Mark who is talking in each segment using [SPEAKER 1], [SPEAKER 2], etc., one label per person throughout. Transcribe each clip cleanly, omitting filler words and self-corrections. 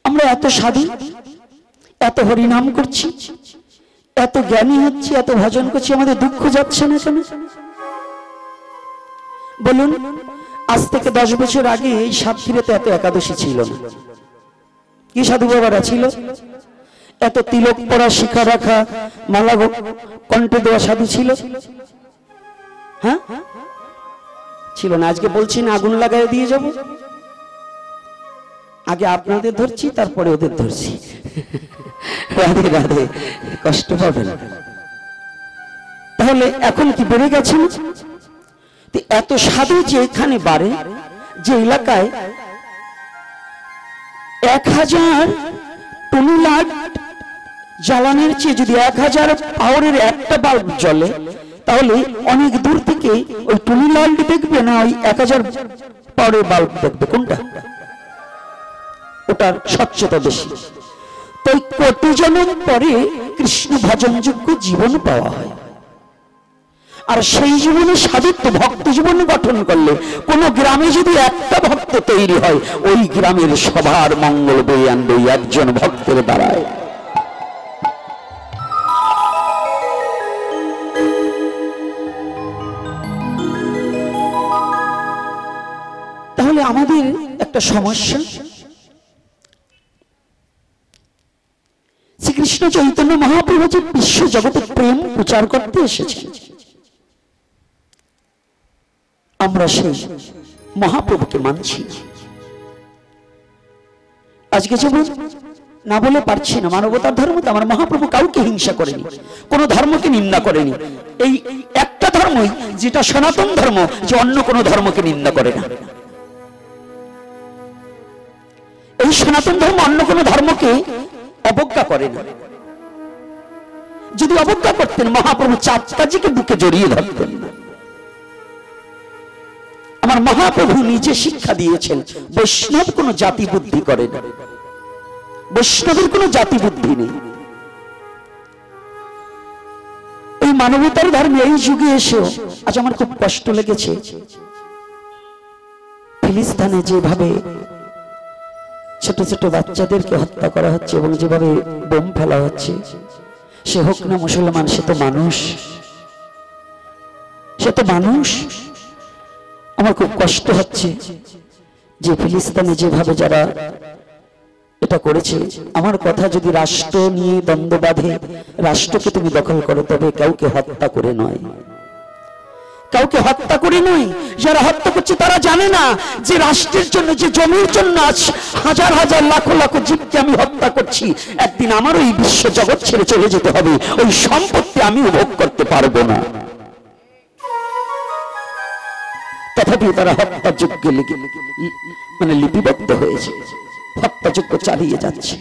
[SPEAKER 1] আমরা এত সাধু, এত হরিনাম করছি, এত জ্ঞানী হচ্ছি, এত ভজন করছি, আমাদের দুঃখ যাচ্ছে না কেন? বলুন, আজ থেকে 10 বছর আগে এই সাতক্ষীরাতে এত একাদশী ছিল না। কি সাধু বাবারা ছিল? এত তিলক পরা, শিখা রাখা, মালা কণ্ঠে দেওয়া সাধু ছিল? হ্যাঁ, ছিল না। আজকে বলছি না আগুন লাগাই দিয়ে যাব, আগে আপনাদের ধরছি তারপরে ওদের ধরছি। রাধে রাধে, কষ্ট পাবেন। তাহলে এখন কি বেড়ে গেছে? এত সাধু যে এখানে বাড়ে, যে এলাকায় 1000 টুনি লাইট জ্বালানোর চেয়ে যদি 1000 পাওয়ারের একটা বাল্ব জ্বলে, তাহলে অনেক দূর থেকে ওই টুনি লাইট দেখবে না ওই 1000 পাওয়ারের বাল্ব দেখবে? কোনটা? ওটার স্বচ্ছতা বেশি। তো কোটি জন্ম পরে কৃষ্ণ ভজনযোগ্য জীবন পাওয়া হয়, আর সেই জীবনে সাধুত্ব ভক্ত জীবন গঠন করলে কোন গ্রামে যদি একটা ভক্ত তৈরি হয়, ওই গ্রামের সবার মঙ্গল বয়ে আনবে একজন ভক্তের দ্বারায়। তাহলে আমাদের একটা সমস্যা, শ্রীকৃষ্ণ চৈতন্য মহাপ্রভু যে বিশ্ব জগতে প্রেম প্রচার করতে এসেছে, আমরা সেই মহাপ্রভুকে মানছি। আজকে যেমন না বলে পারছি না, মানবতার ধর্ম তো আমার মহাপ্রভু কাউকে হিংসা করেনি, কোন ধর্মকে নিন্দা করেনি। এই একটা ধর্মই যেটা সনাতন ধর্ম, যে অন্য কোন ধর্মকে নিন্দা করে না। এই সনাতন ধর্ম অন্য কোন ধর্মকে অবজ্ঞা করে না। যদি অবজ্ঞা করতেন, মহাপ্রভু চাঁদকাজিকে বুকে জড়িয়ে ধরতেন না। আমার মহাপ্রভু নিজে শিক্ষা দিয়েছেন, বৈষ্ণব কোন জাতি বুদ্ধি করে না, বৈষ্ণবের কোন জাতি বুদ্ধি নেই। এই মানবতার ধর্মে এই যুগে এসেও আজ আমার খুব কষ্ট লেগেছে, ফিলিস্তিনে যেভাবে ছোট ছোট বাচ্চাদেরকে হত্যা করা হচ্ছে এবং যেভাবে বোম ফেলা হচ্ছে, সে হোক না মুসলমান, সে তো মানুষ, সে তো মানুষ। আমার খুব কষ্ট হচ্ছে যে ফিলিস্তিনে যেভাবে যারা এটা করেছে। আমার কথা, যদি রাষ্ট্র নিয়ে দ্বন্দ্ব বাঁধে, রাষ্ট্রকে তুমি দখল করো, তবে কাউকে হত্যা করে নয়, কাউকে হত্যা করে নয়। যারা হত্যা করছে তারা জানে না যে রাষ্ট্রের জন্য, যে জমির জন্য আজ হাজার হাজার লাখ লাখ জীবকে আমি হত্যা করছি, একদিন আমার ওই বিশ্ব জগৎ ছেড়ে চলে যেতে হবে, ওই সম্পত্তি আমি ভোগ করতে পারবো না। তথাপি তারা হত্যাযজ্ঞে মানে লিপিবদ্ধ হয়েছে, হত্যাযজ্ঞ চালিয়ে যাচ্ছে।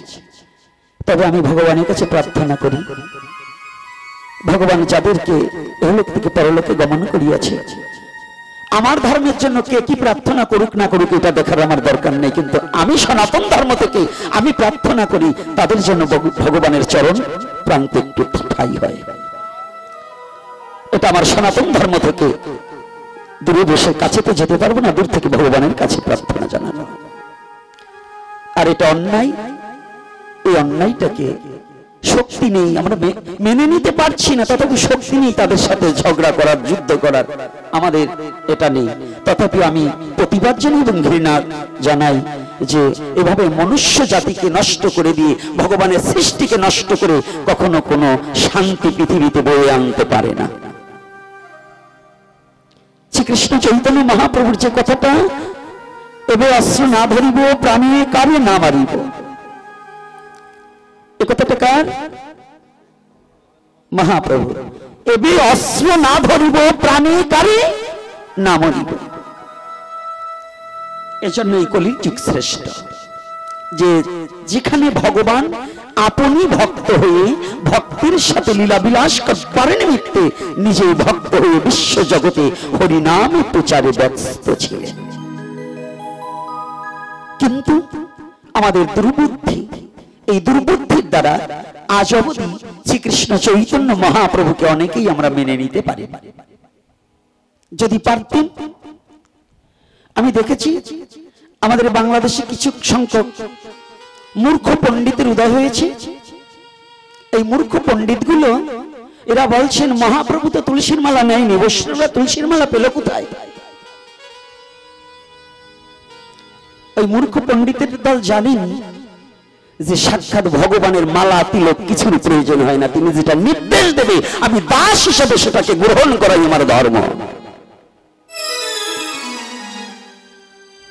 [SPEAKER 1] তবে আমি ভগবানের কাছে প্রার্থনা করি, ভগবান যাদেরকে এহলোক থেকে পরলোকে গমন করিয়াছে, আমার ধর্মের জন্য কে কি প্রার্থনা করুক না করুক এটা দেখার আমার দরকার নেই, কিন্তু আমি সনাতন ধর্ম থেকে আমি প্রার্থনা করি তাদের জন্য ভগবানের চরণ প্রান্তে একটু ঠাই হয়। এটা আমার সনাতন ধর্ম থেকে দূরে বসে, কাছে তো যেতে পারবো না, দূর থেকে ভগবানের কাছে প্রার্থনা জানানো। আর এটা অন্যায়, এই অন্যায়টাকে শক্তি নেই, আমরা মেনে নিতে পারছি না, তথাপি শক্তি নেই তাদের সাথে ঝগড়া করার, যুদ্ধ করার, আমাদের এটা নেই। তথাপি আমি প্রতিবাদ জানাই এবং ঘৃণা জানাই যে এভাবে মনুষ্য জাতিকে নষ্ট করে দিয়ে, ভগবানের সৃষ্টিকে নষ্ট করে কখনো কোনো শান্তি পৃথিবীতে বয়ে আনতে পারে না। শ্রীকৃষ্ণ চৈতন্য মহাপ্রভুর যে কথাটা, এবে অস্ত্র না ধরিব, প্রাণে কারে না মারিব, এ কথাটা কার? মহাপ্রভু। এবে অস্ত্র না ধরিব, প্রাণে কারে না মরিব। এজন্য এই কলির যুগ শ্রেষ্ঠ, যে যেখানে ভগবান আপনি ভক্ত হয়ে ভক্তির সাথে লীলাবিলাস করবার নিমিত্তে নিজে ভক্ত হয়ে বিশ্ব জগতে হরিনাম প্রচারে ব্যস্ত ছিলেন। কিন্তু আমাদের দুর্বুদ্ধি, এই দুর্বুদ্ধির দ্বারা আজ অবধি শ্রীকৃষ্ণ চৈতন্য মহাপ্রভুকে অনেকেই আমরা মেনে নিতে পারি। যদি পারতেন, আমি দেখেছি আমাদের বাংলাদেশে কিছু সংখ্যক মূর্খ পণ্ডিতের উদয় হয়েছে। এই মূর্খ পণ্ডিতগুলো এরা বলছেন মহাপ্রভু তো তুলসীর মালা নেয়নি, বৈষ্ণবরা তুলসীর মালা পেল কোথায়? ওই মূর্খ পণ্ডিতের দল জানেন যে সাক্ষাৎ ভগবানের মালা তিলক কিছুর প্রয়োজন হয় না, তিনি যেটা নির্দেশ দেবে আমি দাস হিসেবে সেটাকে গ্রহণ করাই আমার ধর্ম।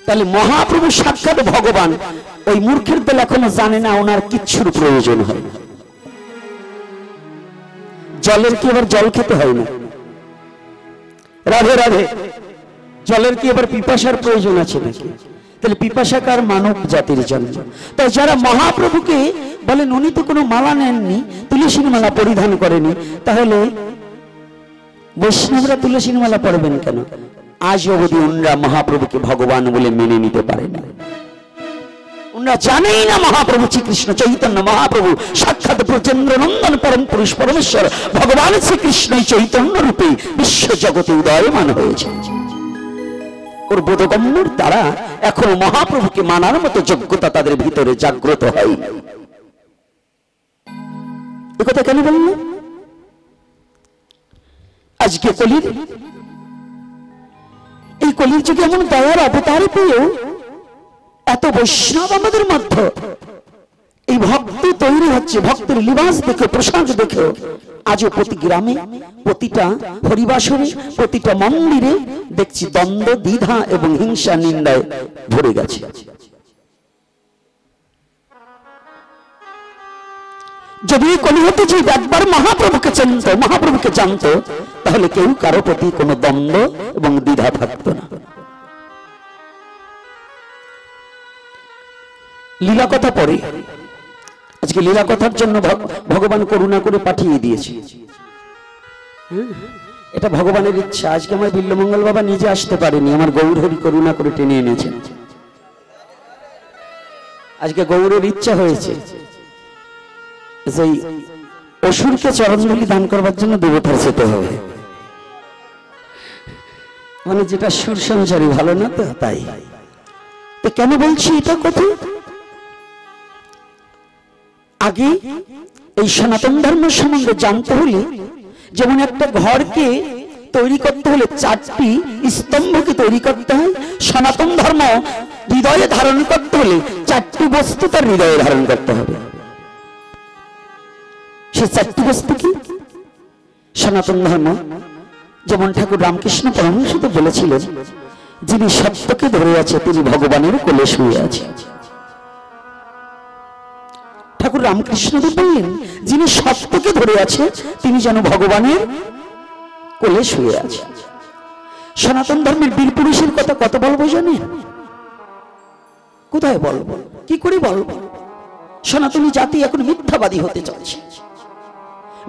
[SPEAKER 1] তাহলে মহাপ্রভু সাক্ষাৎ ভগবান, ওই মূর্খের দল এখনো জানে না ওনার কিচ্ছুর প্রয়োজন হয় না। জলের কি আবার জল খেতে হয় না? রাধে রাধে। জলের কি আবার পিপাসার প্রয়োজন আছে নাকি? তাহলে পিপাসাকার মানব জাতির জন্য। তাই যারা মহাপ্রভুকে বলেন উনি তো কোনো মালা নেননি, তুলসীর মালা পরিধান করেনি, তাহলে বৈষ্ণবরা তুলসীর মালা পরবেন কেন? আজ অবধি উনরা মহাপ্রভুকে ভগবান বলে মেনে নিতে পারে না। উনরা জানেই না মহাপ্রভু শ্রীকৃষ্ণ চৈতন্য মহাপ্রভু সাক্ষাৎ ব্রজেন্দ্র নন্দন পরম পুরুষ পরমেশ্বর ভগবান শ্রীকৃষ্ণ চৈতন্য রূপে বিশ্ব জগতে উদয়মান হয়েছে। ওর বোধগম্যর দ্বারা এখনো মহাপ্রভুকে মানার মতো যোগ্যতা তাদের ভিতরে জাগ্রত হয়। এ কথা কেন বলল? আজকে কলির এই কলির যুগে এমন দয়ার অবতার পেয়েও এত বৈষ্ণব আমাদের মধ্যে এই ভক্তি তৈরি হচ্ছে। ভক্তের লিবাস দেখে প্রসাদ দেখে আজও প্রতি গ্রামে, প্রতিটা হরিবাসরে, প্রতিটা মন্দিরে দেখছি দ্বন্দ্ব, দ্বিধা এবং হিংসা নিন্দায় ভরে গেছে। যদি কলি হতো যে একবার মহাপ্রভুকে চিনত, মহাপ্রভুকে জানত, তাহলে কেউ কারো প্রতি কোনো দ্বন্দ্ব এবং দ্বিধা থাকতো না। লীলা কথা পরে, আজকে লীলা কথার জন্য ভগবান করুণা করে পাঠিয়ে দিয়েছে। এটা ভগবানের ইচ্ছা। আজকে আমার বিল্লমঙ্গল বাবা নিজে আসতে পারেনি, আমার গৌর হরি করুণা করে টেনে এনেছেন। আজকে গৌরের ইচ্ছা হয়েছে সেই অসুরকে চরণধূলি দান করবার জন্য দেবতার যেতে হবে, মানে যেটা সুর সংসারী ভালো না তো, তাই। তো কেন বলছি এটা কথা? আগে এই সনাতন ধর্ম সম্বন্ধে জানতে হলে, যেমন একটা ঘরকে তৈরি করতে হলে 4টি স্তম্ভকে তৈরি করতে হয়, সনাতন ধর্ম হৃদয়ে ধারণ করতে হলে 4টি বস্তু তার হৃদয়ে ধারণ করতে হবে। সে 4টি বস্তু কি? সনাতন ধর্ম যেমন ঠাকুর রামকৃষ্ণ পরমহংস তো বলেছিলেন, যিনি সত্যকে ধরে আছে তিনি ভগবানের কোলে শুয়ে আছে। ঠাকুর রামকৃষ্ণ বললেন যিনি সত্যকে ধরে আছে তিনি যেন ভগবানের কোলে শুয়ে আছে। সনাতন ধর্মের বীর পুরুষের কথা কত বলবো জানেন? কোথায় বলবো, কি করে বলবো? সনাতনী জাতি এখন মিথ্যাবাদী হতে চলছে।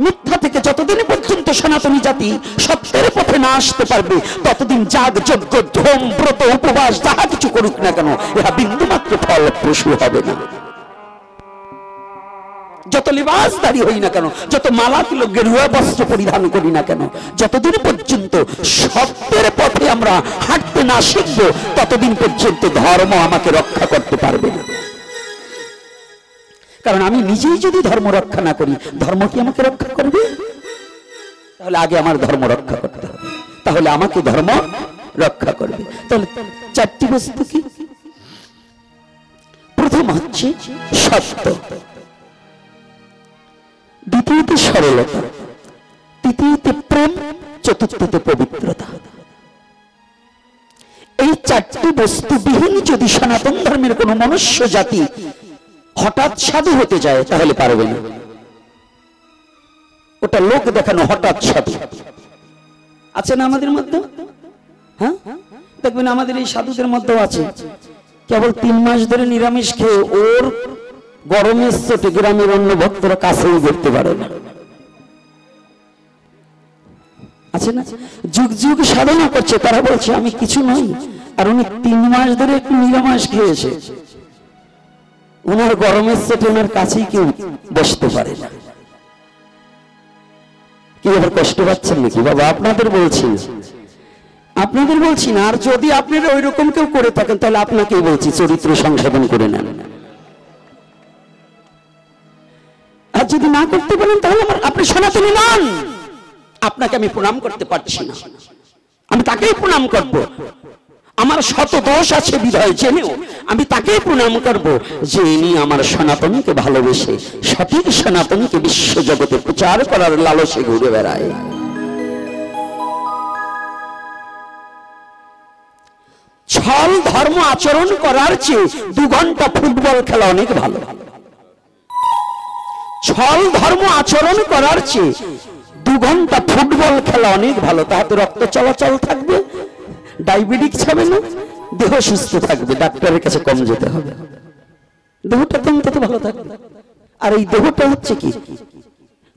[SPEAKER 1] মিথ্যা থেকে যতদিন পর্যন্ত সনাতনী জাতি সত্যের পথে না আসতে পারবে, ততদিন যাগ যজ্ঞ ধর্ম ব্রত উপবাস যাহা কিছু করুক না কেন, এরা বিন্দুমাত্র ফলপ্রসূ হবে না। যত লিবাসধারী হই না কেন, যত মালা তিলক গেরুয়া বস্ত্র পরিধান করি না কেন, যতদিন পর্যন্ত সত্যের পথে আমরা হাঁটতে না শিখব, ততদিন পর্যন্ত ধর্ম আমাকে রক্ষা করতে পারবে না। কারণ আমি নিজেই যদি ধর্ম রক্ষা না করি, ধর্ম কি আমাকে রক্ষা করবে? তাহলে আগে আমার ধর্ম রক্ষা করতে হবে, তাহলে আমাকে ধর্ম রক্ষা করবে। তাহলে 4টি বস্তু কি? প্রথম হচ্ছে সত্য, দ্বিতীয়তে সরলতা, তৃতীয়তে প্রেম, চতুর্থতে পবিত্রতা। এই 4টি বস্তু বিহীন যদি সনাতন ধর্মের কোন মনুষ্য জাতি হঠাৎ সাধু হতে যায় তাহলে পারবে না। ওটা লোক দেখানো হঠাৎ সাধু আছে না আমাদের মধ্যে? হ্যাঁ, দেখবেন আমাদের এই সাধুদের মধ্যেও আছে, কেবল 3 মাস ধরে নিরামিষ খেয়ে ওর গরমের চোটে গ্রামের অন্য ভক্তরা কাছেই দেখতে পারে না। আছে না? যুগ যুগ সাধনা করছে, তারা বলছে আমি কিছু নই, আর উনি 3 মাস ধরে একটু নিরামিষ খেয়েছে, ওনার গরমের চোটে ওনার কাছেই কেউ বসতে পারে না। কি আবার কষ্ট পাচ্ছেন নাকি বাবা? আপনাদের বলছি, আপনাদের বলছি না। আর যদি আপনারা ওই রকম কেউ করে থাকেন তাহলে আপনাকেই বলছি চরিত্র সংশোধন করে নেন। যদি না করতে পারেন তাহলে আপনি সনাতনী নন। আপনাকে আমি প্রণাম করতে পারছি না, আমি তাকেই প্রণাম করব। আমার শত দোষ আছে বিধায় জেনেও আমি তাকেই প্রণাম করব যে ইনি আমার সনাতনকে ভালোবেসে সঠিক সনাতনকে বিশ্ব জগতে প্রচার করার লালসে ঘুরে বেড়ায়। ছল ধর্ম আচরণ করার চেয়ে 2 ঘন্টা ফুটবল খেলা অনেক ভালো। ছল ধর্ম আচরণ করার চেয়ে 2 ঘন্টা ফুটবল খেলা অনেক ভালো। তাহাতে রক্ত চলাচল থাকবে, ডায়াবেটিস হবে না, দেহ সুস্থ থাকবে, ডাক্তারের কাছে কম যেতে হবে, দেহটা তো অন্তত ভালো থাকবে। আর এই দেহটা হচ্ছে কি,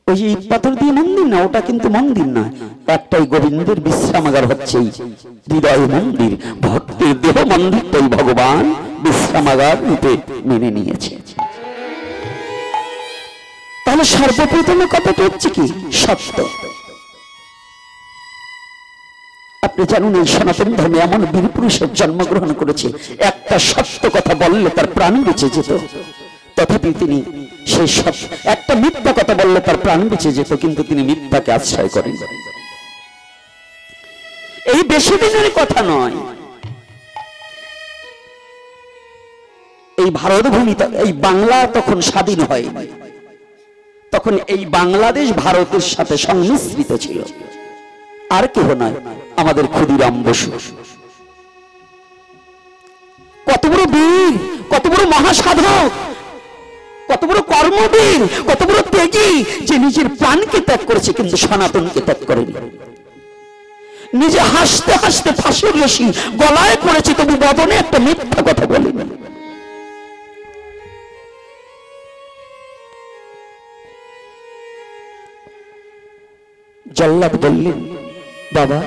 [SPEAKER 1] ওই যে ইট পাথর দিয়ে মন্দির না, ওটা কিন্তু মন্দির নয়, একটাই গোবিন্দের বিশ্রামাগার হচ্ছে এই হৃদয় মন্দির। ভক্তের দেহ মন্দিরটাই ভগবান বিশ্রামাগার রূপে মেনে নিয়েছে। তাহলে সর্বপ্রথমে কথাটা হচ্ছে কি, সত্য। আপনি জানুন এই সনাতন ধর্মে এমন বীর পুরুষের জন্মগ্রহণ করেছে, একটা সত্য কথা বললে তার প্রাণ বেঁচে যেত, তথাপি তিনি সেই একটা মিথ্যা কথা বললে তার প্রাণ বেঁচে যেত, কিন্তু তিনি মিথ্যাকে আশ্রয় করেন। এই বেশি দিনের কথা নয়, এই ভারত ভূমি, এই বাংলা তখন স্বাধীন হয়নি, তখন এই বাংলাদেশ ভারতের সাথে সংমিশ্রিত ছিল। আর কেহ নয়, আমাদের ক্ষুদিরাম বসু। কত বড় বীর, কত বড় মহাসাধক, কত বড় কর্মবীর, কত বড় ত্যাগী, যে নিজের প্রাণকে ত্যাগ করেছে কিন্তু সনাতনকে ত্যাগ করেনি। নিজে হাসতে হাসতে ফাঁসির রশি গলায় পড়েছে, তবু বদনে একটা মিথ্যা কথা বলেনি। জল্লাদ বললেন, বাবা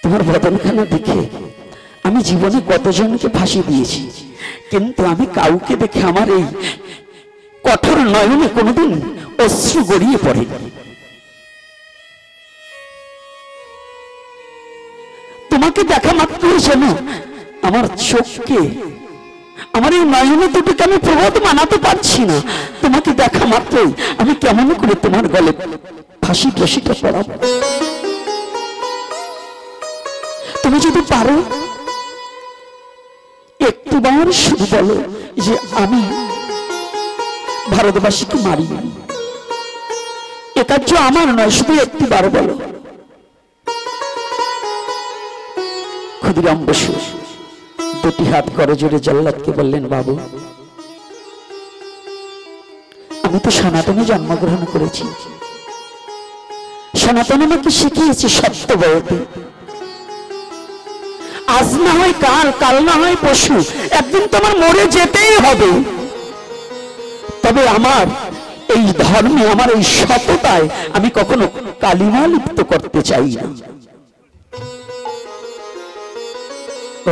[SPEAKER 1] তোমার বদনখানা দেখে আমি জীবনে কতজনকে ফাঁসি দিয়েছি, কিন্তু আমি কাউকে দেখে আমার এই কঠোর নয়নে কোনোদিন অশ্রু গড়িয়ে পড়েনি। তোমাকে দেখা মাত্রই যেন আমার চোখকে, আমার এই নয়নে দুটোকে আমি প্রবোধ মানাতে পারছি না। তোমাকে দেখা মাত্রই আমি কেমন করে তোমার গলে ফাঁসির রশিটা পড়াবো। তুমি যদি পারো একটিবার শুধু বলো যে আমি ভারতবাসীকে মারিনি, এ কার্য আমার নয়, শুধু একটিবার বলো। ক্ষুদিরাম বসু 2টি হাত করে জোরে জল্লাদকে বললেন, বাবু আমি তো সনাতনে জন্মগ্রহণ করেছি, সনাতন আমাকে শিখিয়েছি সত্য বলতে। আজ না হয় কাল, কাল না হয় পশু, একদিন তো আমার মরে যেতেই হবে। তবে আমার এই ধর্মে, আমার এই সততায় আমি কখনো কালিমা লিপ্ত করতে চাই না।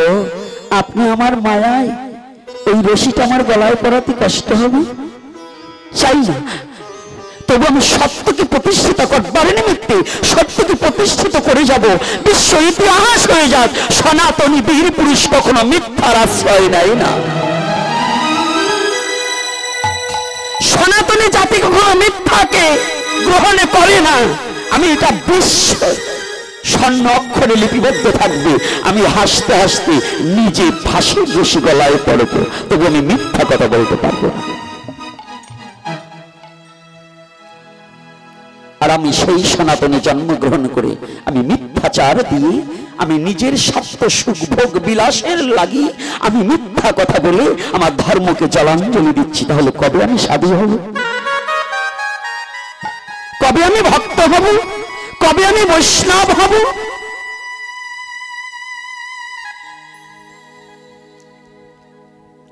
[SPEAKER 1] ও আপনি আমার মায়ায় এই রশিটা আমার গলায় পড়াতে কষ্ট হবে, চাই না। তবু আমি সত্যকে প্রতিষ্ঠিত করবার নিমিত্তে সত্যকে প্রতিষ্ঠিত করে যাব। বিশ্ব ইতিহাস হয়ে যাক, সনাতনী বীর পুরুষ কখনো মিথ্যার আশ্রয় নেয় না। সনাতনী জাতি কখনো মিথ্যাকে গ্রহণ করে না। আমি এটা বিশ্ব স্বর্ণ অক্ষরে লিপিবদ্ধ থাকবে। আমি হাসতে হাসতে নিজে ফাঁসির রশি গলায় পড়বো, তবু আমি মিথ্যা কথা বলতে পারবো না। আর আমি সেই সনাতনে জন্মগ্রহণ করে আমি মিথ্যাচার দিয়ে, আমি নিজের স্বার্থ সুখ ভোগ বিলাসের লাগি আমি মিথ্যা কথা বলে আমার ধর্মকে জলাঞ্জলি দিচ্ছি। তাহলে কবে আমি সাধু হব? কবে আমি ভক্ত হব? কবে আমি বৈষ্ণব হব?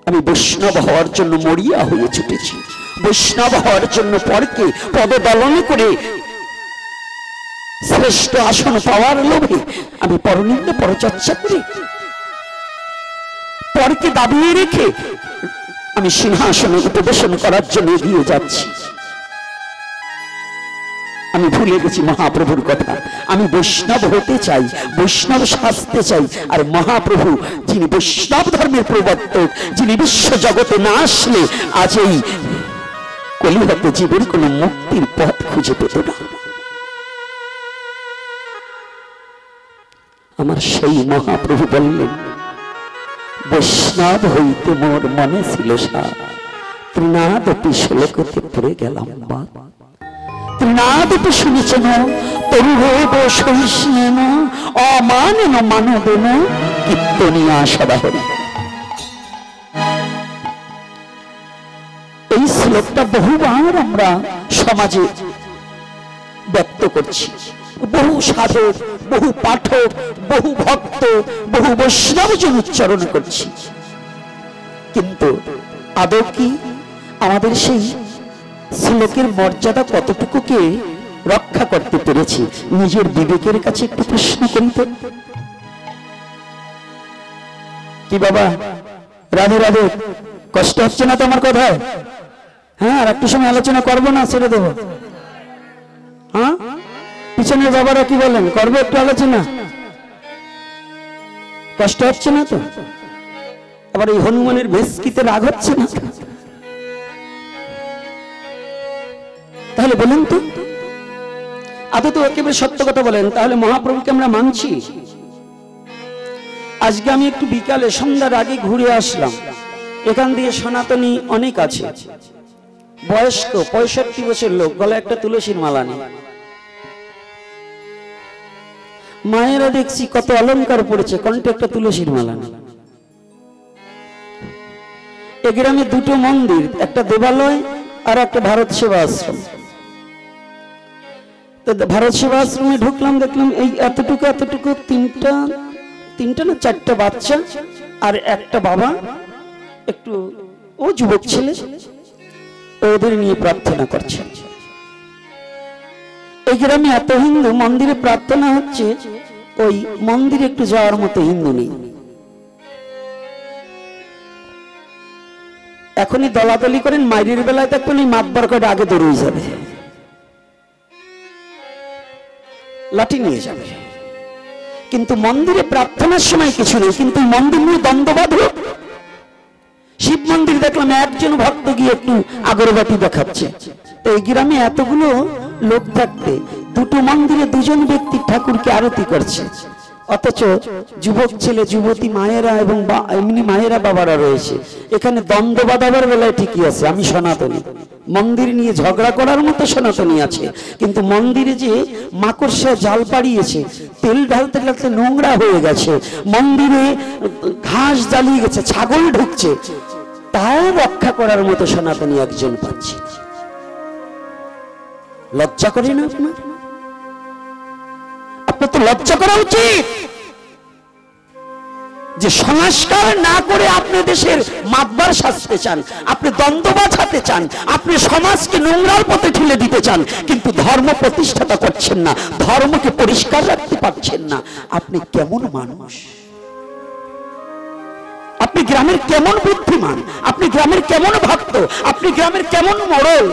[SPEAKER 1] আমি বৈষ্ণব হওয়ার জন্য মরিয়া হয়ে ছুটেছি, বৈষ্ণব হওয়ার জন্য পরকে পদদলন করে শ্রেষ্ঠ আসন পাওয়ার লোভে আমি পরনিন্দা পরচর্চা করি, পরকে দাবিয়ে রেখে আমি সিংহাসনে উপবেশন করার জন্য এগিয়ে যাচ্ছি। আমি ভুলে গেছি মহাপ্রভুর কথা। আমি বৈষ্ণব হতে চাই, বৈষ্ণব সাজতে চাই। আর মহাপ্রভু যিনি বৈষ্ণব ধর্মের প্রবর্তক, যিনি বিশ্ব জগতে না আসলে আজ এই কলি হতে জীবের কোনো মুক্তির পথ খুঁজে পেত না। আমার সেই মহাপ্রভু বললেন, বৈষ্ণব হইতে মোর মনে ছিল সার, তৃণাদপি শ্লোকতে পড়ে গেলাম বাদ। তৃণাদপি শুনেছেন তরুরেব সহিষ্ণেন অমানেন মানবেন কীর্তনিয়া সদাহরি। এই শ্লোকটা বহুবার আমরা সমাজে ব্যক্ত করছি। বহু সাধক, বহু পাঠক, বহু ভক্ত, বহু বৈষ্ণবজন উচ্চারণ করছি, কিন্তু আদৌ কি আমাদের সেই শ্লোকের মর্যাদা কতটুকুকে রক্ষা করতে পেরেছি? নিজের বিবেকের কাছে একটু প্রশ্ন করিতে। কি বাবা, রাধে রাধে, কষ্ট হচ্ছে না তোমার কথায়? হ্যাঁ, আর একটু সময় আলোচনা করবো না, ছেড়ে দেবো? হ্যাঁ, পিছনের বাবারা কি বলেন, করবো একটু আলোচনা? কষ্ট হচ্ছে না তো? আবার এই হনুমানের ভেস্কিতে রাগ হচ্ছে না? তাহলে বলুন তো, আদৌ তো একেবারে সত্য কথা বলেন, তাহলে মহাপ্রভুকে আমরা মানছি? আজকে আমি একটু বিকালে সন্ধ্যার আগে ঘুরে আসলাম, এখান দিয়ে সনাতনী অনেক আছে, বয়স্ক 65 বছর লোক, গলায় একটা তুলসীর মালা নেই। মায়েরা দেখছি কত অলংকার পড়েছে, কণ্ঠে একটা তুলসীর মালা নেই। এ গ্রামে দুটো মন্দির, একটা দেবালয় আর একটা ভারত সেবা আশ্রম। ভারত সেবা আশ্রমে ঢুকলাম, দেখলাম এই এতটুকু এতটুকু তিনটা না 4টা বাচ্চা আর একটা বাবা, একটু ও যুবক ছেলে, ওদের নিয়ে প্রার্থনা করছে। এই গ্রামে এত হিন্দু, মন্দিরে প্রার্থনা হচ্ছে, ওই মন্দিরে একটু যাওয়ার মতো হিন্দু নেই। এখনই দলাদলি করেন, মাইরের বেলায় দেখবেন এই মাতবার কয়টা আগে দৌড়ে যাবে, লাঠি নিয়ে যাবে। কিন্তু মন্দিরে প্রার্থনার সময় কিছু নেই, কিন্তু মন্দির নিয়ে দ্বন্দ্ববাদ। শিব মন্দির দেখলাম একজন ভক্ত গিয়ে একটু আগরবাতি দেখাচ্ছে। তো এই গ্রামে এতগুলো লোক থাকতে দুটো মন্দিরে দুজন ব্যক্তি ঠাকুরকে আরতি করছে, অথচ যুবক ছেলে যুবতী মায়েরা এবং এমনি মায়েরা বাবারা রয়েছে। এখানে দ্বন্দ্ব বাঁধাবার বেলায় ঠিকই আছে, আমি সনাতনী, মন্দির নিয়ে ঝগড়া করার মতো সনাতনী আছে, কিন্তু মন্দিরে যে মাকড়সা জাল পাড়িয়েছে, তেল ঢালতে ঢালতে নোংরা হয়ে গেছে, মন্দিরে ঘাস জ্বালিয়ে গেছে, ছাগল ঢুকছে, তাও রক্ষা করার মতো সনাতনী একজন পাচ্ছে। লজ্জা করে না আপনার? আপনার তো লজ্জা করা উচিত যে সংস্কার না করে আপনি দেশের মাতবার সাজতে চান, আপনি দ্বন্দ্ব বাঁচাতে চান, আপনি সমাজকে নোংরার পথে ঠেলে দিতে চান, কিন্তু ধর্ম প্রতিষ্ঠাতা করছেন না, ধর্মকে পরিষ্কার রাখতে পারছেন না। আপনি কেমন মানুষ? আপনি গ্রামের কেমন বুদ্ধিমান? আপনি গ্রামের কেমন ভক্ত? আপনি গ্রামের কেমন মোড়ল?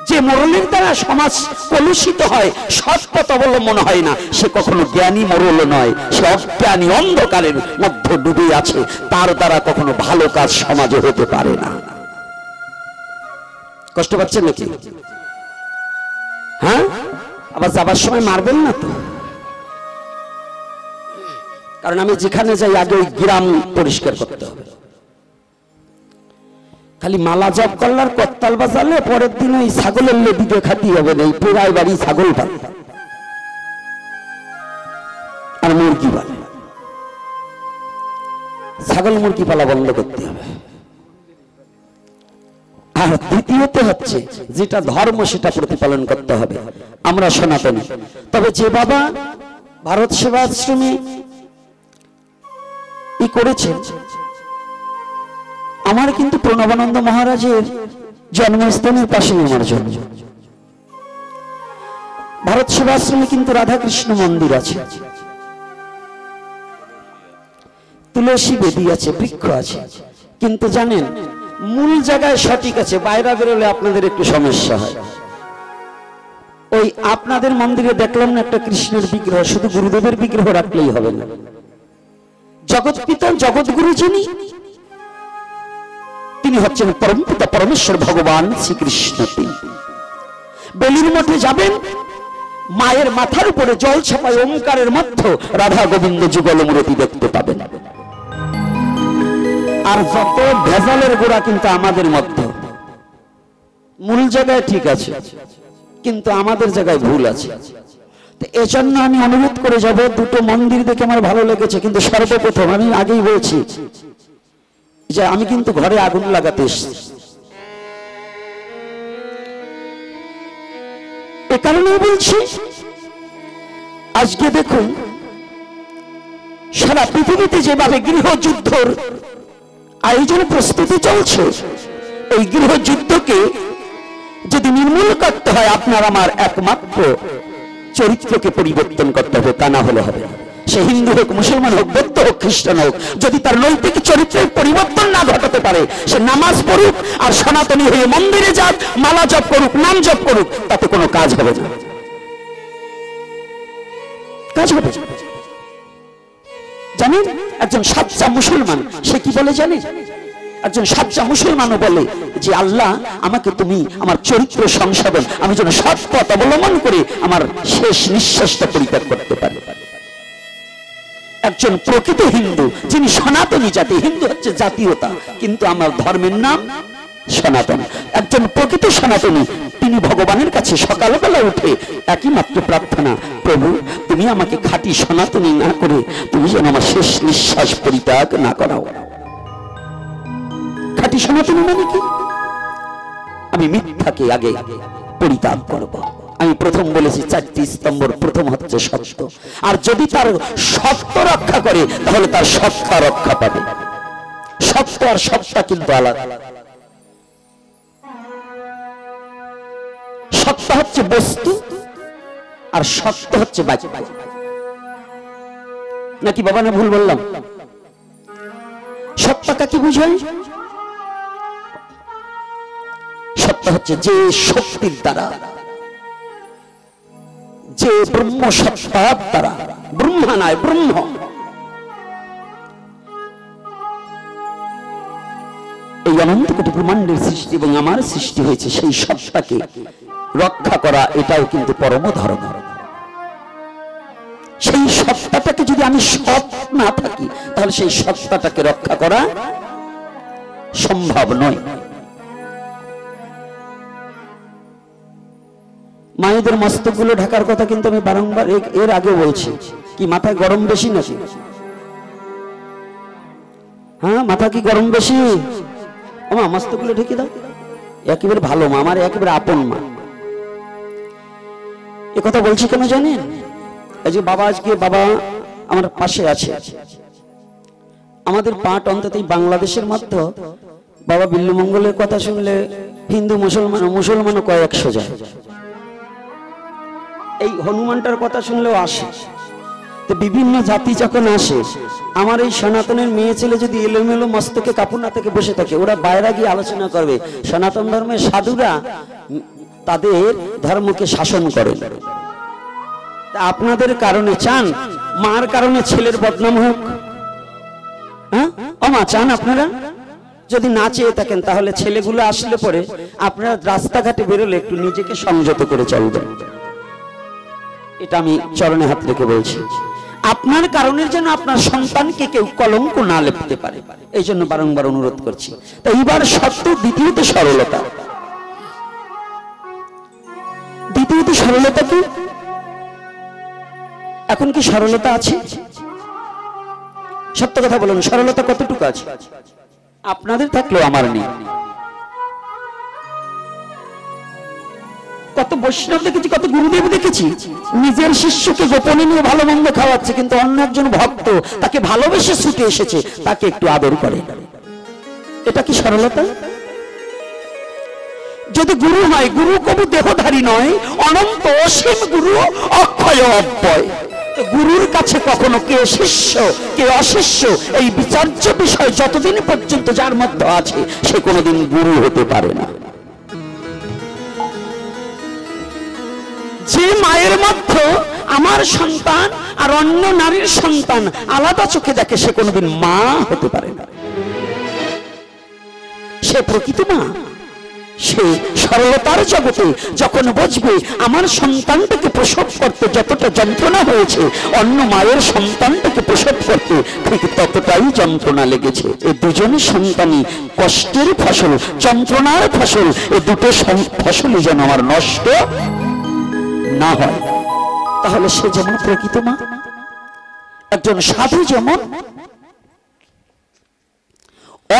[SPEAKER 1] যে মোড়লের দ্বারা সমাজ কলুষিত হয়, সৎ পথ অবলম্বন হয় না, সে কখনো জ্ঞানী মোড়ল নয়, সে অজ্ঞানী অন্ধকারের মধ্যে ডুবে আছে, তার দ্বারা কখনো ভালো কাজ সমাজে হতে পারে না। কষ্ট পাচ্ছেন নাকি? হ্যাঁ, আবার যাবার সময় মারবেন না তো? কারণ আমি যেখানে যাই আগে ওই গ্রাম পরিষ্কার করতে হবে। খালি মালা জপ করলে আর করতাল বাজালে পরের দিন ওই ছাগলের লেদিতে খাতি হবে না, এই পোড়ায় বাড়ি ছাগল পালে আর মুরগি পালে। ছাগল মুরগি পালা বন্ধ করতে হবে। আর দ্বিতীয়ত হচ্ছে যেটা ধর্ম সেটা প্রতিপালন করতে হবে। আমরা সনাতনী, তবে যে বাবা ভারত সেবা আশ্রমে ই করেছেন, আমার কিন্তু প্রণবানন্দ মহারাজের জন্মস্থানের পাশেই আমার জন্ম। ভারত সেবাশ্রমে কিন্তু রাধাকৃষ্ণ মন্দির আছে, তুলসী বেদী আছে, বৃক্ষ আছে, কিন্তু জানেন মূল জায়গায় সঠিক আছে, বাইরে বেরোলে আপনাদের একটু সমস্যা হয়। ওই আপনাদের মন্দিরে দেখলাম না একটা কৃষ্ণের বিগ্রহ, শুধু গুরুদেবের বিগ্রহ রাখলেই হবে না। জগৎ পিতা জগৎগুরু যিনি, তিনি হচ্ছেন পরমপিতা পরমেশ্বর ভগবান শ্রীকৃষ্ণ। তিনি বেলুর মঠে যাবেন, মায়ের মাথার উপরে জল ছাপায় ওঙ্কারের মধ্য রাধা গোবিন্দ যুগল মূর্তি দেখতে পাবেন। আর যত ভেজালের গোড়া কিন্তু আমাদের মধ্যে, মূল জায়গায় ঠিক আছে কিন্তু আমাদের জায়গায় ভুল আছে। এজন্য আমি অনুরোধ করে যাব, দুটো মন্দির দেখে আমার ভালো লেগেছে, কিন্তু সর্বপ্রথম আমি আগেই বলছি যে আমি কিন্তু ঘরে আগুন লাগাতে এসেছি। এ কারণে বলছি, আজকে দেখুন সারা পৃথিবীতে যেভাবে গৃহযুদ্ধের আয়োজন প্রস্তুতি চলছে, এই গৃহযুদ্ধকে যদি নির্মূল করতে হয় আপনার আমার একমাত্র চরিত্রকে পরিবর্তন করতে হবে, তা না হলে হবে। সে হিন্দু হোক, মুসলমান হোক, বৌদ্ধ হোক, খ্রিস্টান হোক, যদি তার নৈতিক চরিত্রের পরিবর্তন না ঘটাতে পারে, সে নামাজ পড়ুক আর সনাতনী হয়ে মন্দিরে যাক, মালা জপ করুক, নাম জপ করুক, তাতে কোনো কাজ হবে না, কাজ হবে। জানেন একজন সাচ্চা মুসলমান সে কি বলে জানেন? একজন সাচ্চা মুসলমানও বলে যে আল্লাহ আমাকে তুমি আমার চরিত্র সংশোধন, আমি যেন সৎ পথ অবলম্বন করে আমার শেষ নিঃশ্বাসটা পরিত্যাগ করতে পারি। একজন প্রকৃত হিন্দু, যিনি সনাতনী জাতি, হিন্দু হচ্ছে জাতীয়তা কিন্তু আমার ধর্মের নাম সনাতন, একজন প্রকৃত সনাতনী তিনি ভগবানের কাছে সকালবেলা উঠে একই মাত্র প্রার্থনা, প্রভু তুমি আমাকে খাঁটি সনাতনী না করে তুমি যেন আমার শেষ নিঃশ্বাস পরিত্যাগ না করাও। খাঁটি সনাতনী মানে কি? আমি মিথ্যাকে আগে পরিত্যাগ করব। আমি প্রথম বলেছি চারটি স্তম্ভর প্রথম হচ্ছে সত্য, আর যদি তার সত্য রক্ষা করে তাহলে তার সত্তা রক্ষা পাবে। সত্য আর সত্তা কিন্তু আলাদা। সত্তা হচ্ছে বস্তু আর সত্য হচ্ছে বাক্য। নাকি বাবা না ভুল বললাম? সত্তা কি বুঝায়? সত্য হচ্ছে যে শক্তির দ্বারা, যে ব্রহ্ম সত্তার দ্বারা, ব্রহ্মা নয় ব্রহ্ম, এই অনন্ত কোটি ব্রহ্মাণ্ডের সৃষ্টি এবং আমার সৃষ্টি হয়েছে, সেই সত্তাকে রক্ষা করা এটাও কিন্তু পরম ধর্ম। সেই সত্তাটাকে যদি আমি সৎ না থাকি তাহলে সেই সত্তাটাকে রক্ষা করা সম্ভব নয়। মায়েদের মস্তকগুলো ঢাকার কথা কিন্তু আমি বারংবার এর আগে বলছি। কি মাথায় গরম বেশি নাকি? হ্যাঁ মাথা কি গরম বেশি? মা মস্তকগুলো ঢেকে দাও। একেবারে ভালো মা, আমার একেবারে আপন মা। এ কথা বলছি কেন জানেন? এই যে বাবা, আজকে বাবা আমার পাশে আছে, আমাদের পাঠ অন্তত বাংলাদেশের মধ্যে বাবা বিল্লুমঙ্গলের কথা শুনলে হিন্দু মুসলমানও কয়েকশো যায়। এই হনুমানটার কথা শুনলেও আসে। তো বিভিন্ন জাতি যখন আসে, আমার এই সনাতনের মেয়ে ছেলে যদি এলোমেলো মস্তকে কাপড় না থেকে বসে থাকে, ওরা বাইরে গিয়ে আলোচনা করবে সনাতন ধর্মের সাধুরা তাদের ধর্মকে শাসন করে। আপনাদের কারণে চান মার কারণে ছেলের বদনাম হোক? হ্যাঁ ও মা, চান আপনারা? যদি না চেয়ে থাকেন তাহলে ছেলেগুলো আসলে পরে আপনারা রাস্তাঘাটে বেরোলে একটু নিজেকে সংযত করে চলবেন। এটা আমি চরণে হাত রেখে বলছি। আপনার কারণের জন্য আপনার সন্তানকে কেউ কলঙ্ক না লেপতে পারে, এই জন্য বারংবার অনুরোধ করছি। তো এইবার সত্য, দ্বিতীয়ত সরলতা। দ্বিতীয়ত সরলতা কি? এখন কি সরলতা আছে? সত্য কথা বলুন, সরলতা কতটুকু আছে? আপনাদের থাকলেও আমার নেই। কত বৈষ্ণব দেখেছি, কত গুরুদেব দেখেছি, নিজের শিষ্যকে গোপনে নিয়ে ভালো মন্দ খাওয়াচ্ছে, কিন্তু অন্য একজন ভক্ত তাকে ভালোবেসে ছুটে এসেছে, তাকে একটু আদর করে। এটা কি সরলতা? যদি গুরু হয়, গুরু কবু দেহধারী নয়, অনন্ত অসীম গুরু, অক্ষয় অব্যয়। গুরুর কাছে কখনো কে শিষ্য কে অশিষ্য এই বিচার্য বিষয় যতদিন পর্যন্ত যার মধ্যে আছে, সে কোনোদিন গুরু হতে পারে না। যে মায়ের মধ্যে আমার সন্তান আর অন্য নারীর সন্তান আলাদা চোখে দেখে, সে কোনোদিন মা হতে পারে না। সে প্রকৃত মা। সে সরলতার জগতে যখন বুঝবে আমার সন্তানটাকে প্রসব করতে যতটা যন্ত্রণা হয়েছে, অন্য মায়ের সন্তানটাকে প্রসব করতে ঠিক ততটাই যন্ত্রণা লেগেছে। এই দুজনের সন্তানই কষ্টের ফসল, যন্ত্রণার ফসল। এই দুটো ফসলই যেন আমার নষ্ট না হয়। তাহলে সে যেমন প্রকৃত মা। একজন সাধু যেমন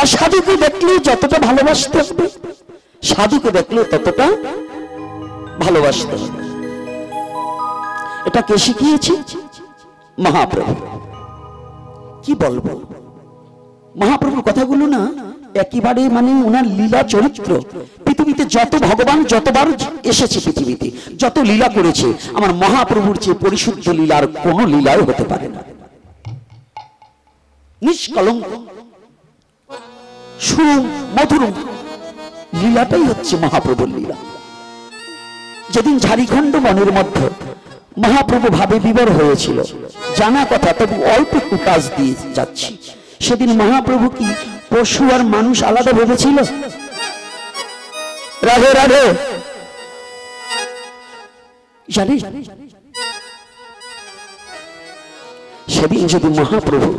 [SPEAKER 1] অসাধুকে দেখলে যতটা ভালোবাসতে হবে, সাধুকে দেখলে ততটা ভালোবাসতে হবে। এটা কে শিখিয়েছে? মহাপ্রভু। কি বলবো, মহাপ্রভুর কথাগুলো না একেবারে মানে ওনার লীলা চরিত্র। পৃথিবীতে যত ভগবান যতবার এসেছে, পৃথিবীতে যত লীলা করেছে, আমার মহাপ্রভুর চেয়ে পরিশুদ্ধ লীলার কোন লীলাও হতে পারে না। নিষ্কলঙ্ক সুমধুর লীলাটাই হচ্ছে মহাপ্রভুর লীলা। যেদিন ঝাড়িখণ্ড বনের মধ্যে মহাপ্রভু ভাবে বিভোর হয়েছিল, জানা কথা, তবু অল্প একটু কাজ দিয়ে যাচ্ছি। সেদিন মহাপ্রভু কি পশু আর মানুষ আলাদা ভেবেছিল? রাধে রাধে জানি। সেদিন যদি মহাপ্রভু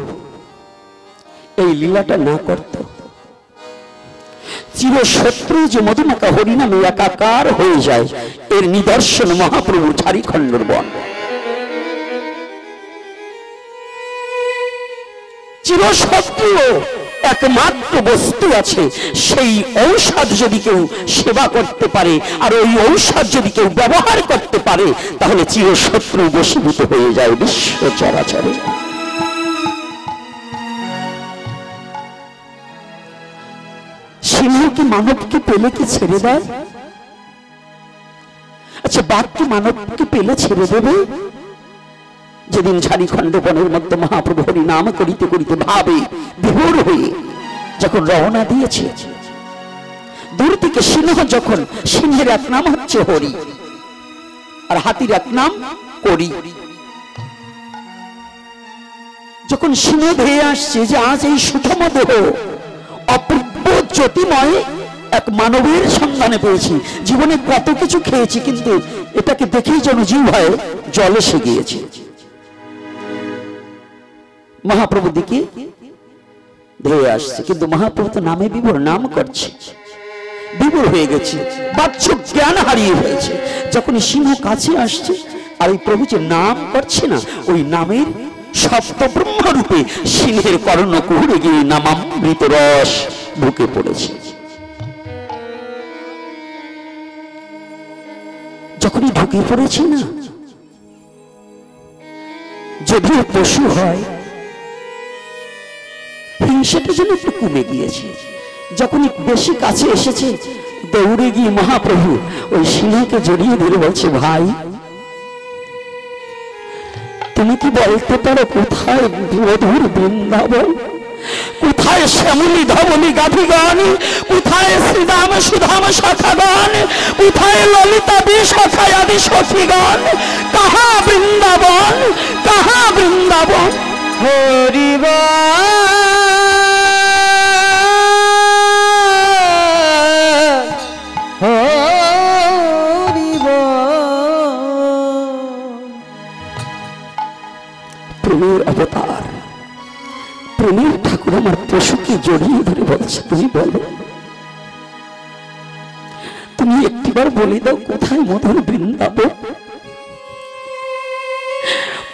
[SPEAKER 1] এই লীলাটা না করত, চিরশত্রু যে মধুমাখা হরিনামে একাকার হয়ে যায়, এর নিদর্শন মহাপ্রভুর ঝাড়িখণ্ডের বন। চিরশত্রু একমাত্র বস্তু আছে, সেই ঔষধ যদি কেউ সেবা করতে পারে আর ওই ঔষধ যদি কেউ ব্যবহার করতে পারে, তাহলে চিরশত্রু বশীভূত হয়ে যায় বিশ্ব চরাচরে। সিংহ কি মানবকে পেলে কি ছেড়ে দেয়? আচ্ছা, বাঘ কি মানবকে পেলে ছেড়ে দেবে? যেদিন ঝাড়িখণ্ড বনের মধ্যে মহাপ্রভু হরি নাম করিতে করিতে ভাবে বিভোর হয়ে যখন রওনা দিয়েছে, দূর থেকে সিংহ, যখন সিংহের এক নাম হচ্ছে হরি আর হাতির এক নাম করি, যখন সিংহ ধেয়ে আসছে যে আজ এই সুষম দেহ অপূর্ব জ্যোতিময় এক মানবের সন্ধানে পেয়েছি, জীবনে কত কিছু খেয়েছি, কিন্তু এটাকে দেখেই যেন জিহ্বায় জল এসে গিয়েছে। মহাপ্রভু দিকে ধেয়ে আসছে, কিন্তু মহাপ্রভু তো নামে বিভোর, নাম করছে, বিভোর হয়ে গেছে, বাহ্যিক জ্ঞান হারিয়ে হয়েছে। যখন সিংহ কাছে আসছে আর এই প্রভু যে নাম করছে না, ওই নামের সপ্ত ব্রহ্মরূপে সিংহের কর্ণ কুহুরে গিয়ে নামামৃত রস ঢুকে পড়েছে। যখনই ঢুকে পড়েছে না, যদিও পশু হয়, হিংসাটা যেন একটু কমে গিয়েছে। যখনই বেশি কাছে এসেছে, দৌড়ে গিয়ে মহাপ্রভু ওই সিংহকে জড়িয়ে ধরে বলছে, ভাই তুমি কি বলতে পারো কোথায় মধুর বৃন্দাবন, কোথায় শ্যামলী ধবলী গাধিগণ, কোথায় শ্রীরাম সুধাম সখাগণ, কোথায় ললিতা বিশাখায় আদি সখীগণ, কাহা বৃন্দাবন, কাহা বৃন্দাবন? হরিবা প্রেমের অবতার, প্রেমের ঠাকুর আমার পশুকে জড়িয়ে ধরে বলছে, তুমি বলো, তুমি একটিবার বলে দাও কোথায় মধুর বৃন্দাবন?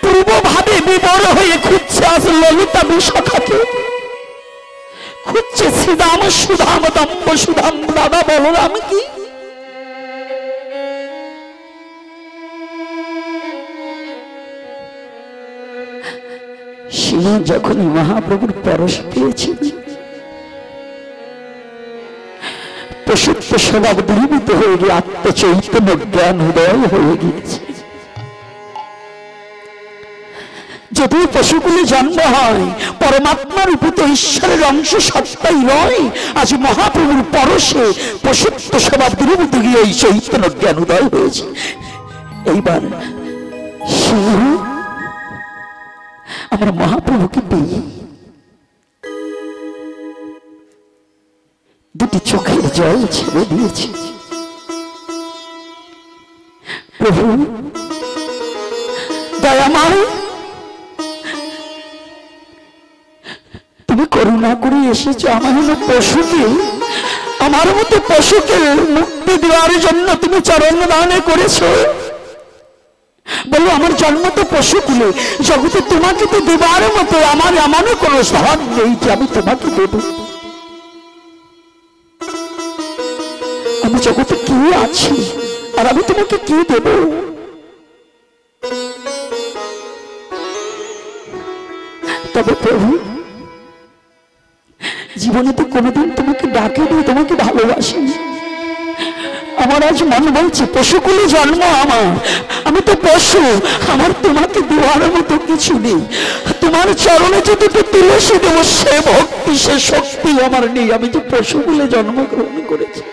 [SPEAKER 1] পূর্বভাবে বিবর হয়ে খুঁজছে আজ ললিতা বিশাখাকে, খুঁজছে শ্রীরাম সুধাম দম্ব সুধাম, দাদা বলরাম কি? সিংহ যখন মহাপ্রভুর পরশ পেয়েছে, পশুত্ব স্বভাব দূরীভূত হয়ে গিয়ে আত্মচৈতন্য জ্ঞান উদয় হয়ে গিয়েছে। যদিও পশুকুলে জন্ম হয়, পরমাত্মার উপরে ঈশ্বরের অংশ সত্তাই নয়, আজ মহাপ্রভুর পরশে পশুত্ব স্বভাব দূরীভূত গিয়ে এই চৈতন্য জ্ঞান উদয় হয়েছে। এইবার সিংহ আমার মহাপ্রভুকে পেয়ে দুটি চোখের জল ছেড়ে দিয়েছি। প্রভু দয়াময়, তুমি করুণা করে এসেছো আমার পশুকে, আমার মতো পশুকে মুক্তি দেওয়ার জন্য তুমি চরণ দানে করেছো। বলো আমার জন্ম তো পশুকুলে, জগতে তোমাকে তো দেবার মতো আমার এমনও কোনো স্বভাব নেই যে আমি তোমাকে দেব। আমি জগতে কি আছি আর আমি তোমাকে কি দেব? তবে প্রভু জীবনে তো কোনোদিন তোমাকে ডাকেনি, তোমাকে ভালোবাসি। আমার আজ মন বলছে পশুকুলে জন্ম আমার, আমি তো পশু, আমার তোমাকে দেওয়ার মতো কিছু নেই। তোমার চরণে যদি তুলসী দেব সে ভক্তি সে শক্তি আমার নেই। আমি তো পশুকুলে জন্মগ্রহণ করেছি।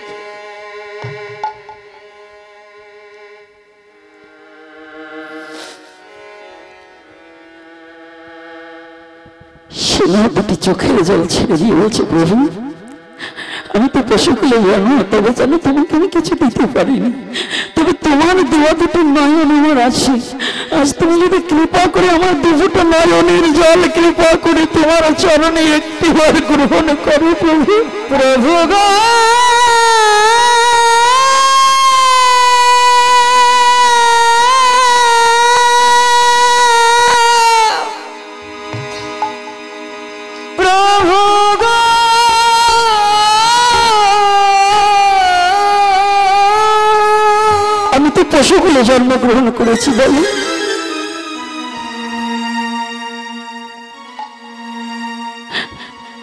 [SPEAKER 1] দুটি চোখের জল ছেড়ে দিয়ে বলছে প্রভু আমি তো পশুকুলে জন্ম, তবে জানো তোমাকে আমি কিছু দিতে পারিনি, তবে তোমার দেওয়া দুটো নয়ন আমার আছে। আজ তুমি যদি কৃপা করে আমার দুটো নয়নের জল কৃপা করে তোমার চরণে একটিবার গ্রহণ করো প্রভু। প্রভু গো পশুগুলো জন্মগ্রহণ করেছি বলে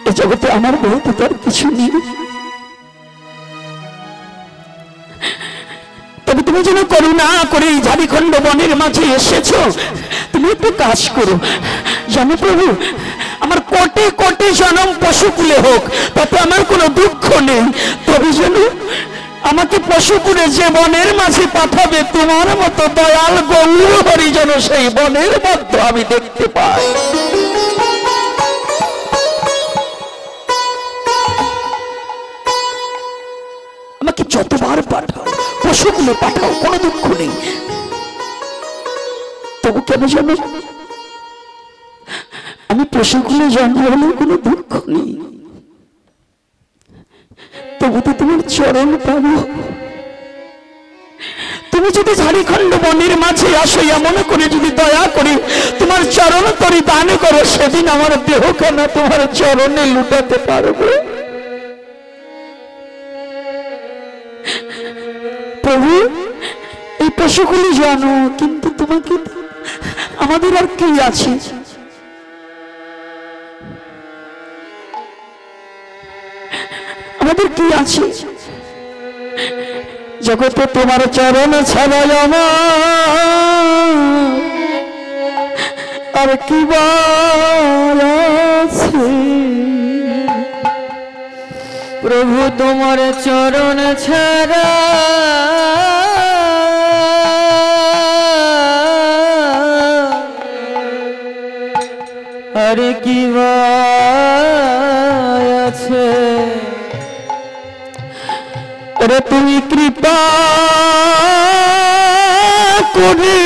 [SPEAKER 1] এই জগতে আমার বলতে তার কিছু নেই। তবে তুমি যেন করুণা করে এই ঝাড়িখণ্ড বনের মাঝে এসেছো, তুমি একটু কাজ করো। জানো প্রভু আমার কোটে কোটে জন্ম পশুকুলে হোক তাতে আমার কোনো দুঃখ নেই, তবে যেন আমাকে পশুকুলে যে বনের মাঝে পাঠাবে তোমার মতো দয়াল গৌর হরিজন সেই বনের মধ্যে আমি দেখতে পাই। আমাকে যতবার পাঠাও পশুকুলে পাঠাও, কোনো দুঃখ নেই, তবু কেন জানো আমি পশুকুলে জন্ম হলে কোনো দুঃখ নেই, তবু তো তোমার চরণ পাবো। তুমি যদি ঝাড়িখণ্ড বনের মাঝে আসো এমন করে যদি দয়া করে তোমার চরণ তরি দান করো, সেদিন আমার দেহ কেন তোমার চরণে লুটাতে পারবো। প্রভু এই পশুগুলি জানো, কিন্তু তোমাকে আমাদের আর কি আছে? আমাদের কি আছে জগতে তোমার চরণ ছাড়াই আমার আর কি আছে?
[SPEAKER 2] প্রভু তোমার চরণ ছাড়া আর কি আছে?
[SPEAKER 1] ওরে তুমি কৃপা করে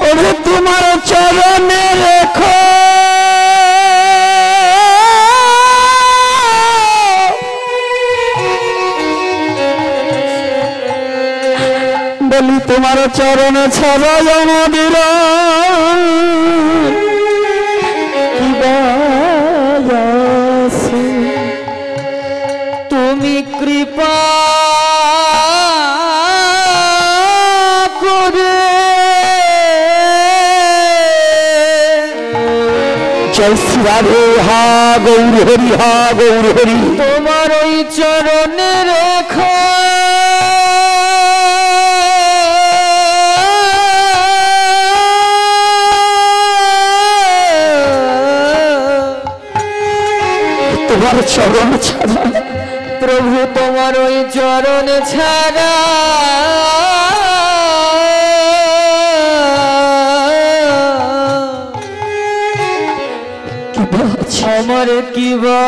[SPEAKER 1] ওরে তোমার চরণে রেখো, বলি তোমার চরণ ছাড়া আমাদের
[SPEAKER 2] তুমি কৃপা করে
[SPEAKER 1] জয় শ্রী রাধে, হা গৌর হরি, হা গৌর হরি।
[SPEAKER 2] তোমার ওই চরণে রেখো
[SPEAKER 1] তোমার চরণ ছাড়া
[SPEAKER 2] প্রভু তোমার ওই চরণ ছাড়া
[SPEAKER 1] কি বা আছে?
[SPEAKER 2] আমার কি বা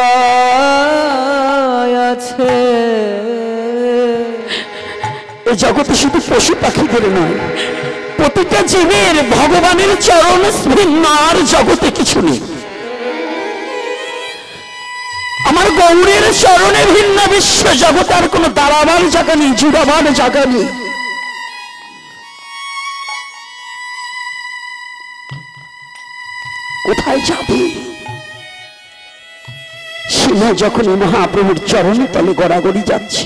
[SPEAKER 2] আছে?
[SPEAKER 1] এই জগতে শুধু পশু পাখিদের নয়, প্রতিটা জীবের ভগবানের চরণ ভিন্ন আর জগতে কিছু নেই। আমার গৌরের চরণে ভিন্ন বিশ্ব জগতে আর কোনো দাঁড়াবার জায়গা নেই, জুড়াবার জায়গা নেই। কোথায় যাবে? সিংহ যখন মহাপ্রভুর চরণ তলে গড়াগড়ি যাচ্ছে,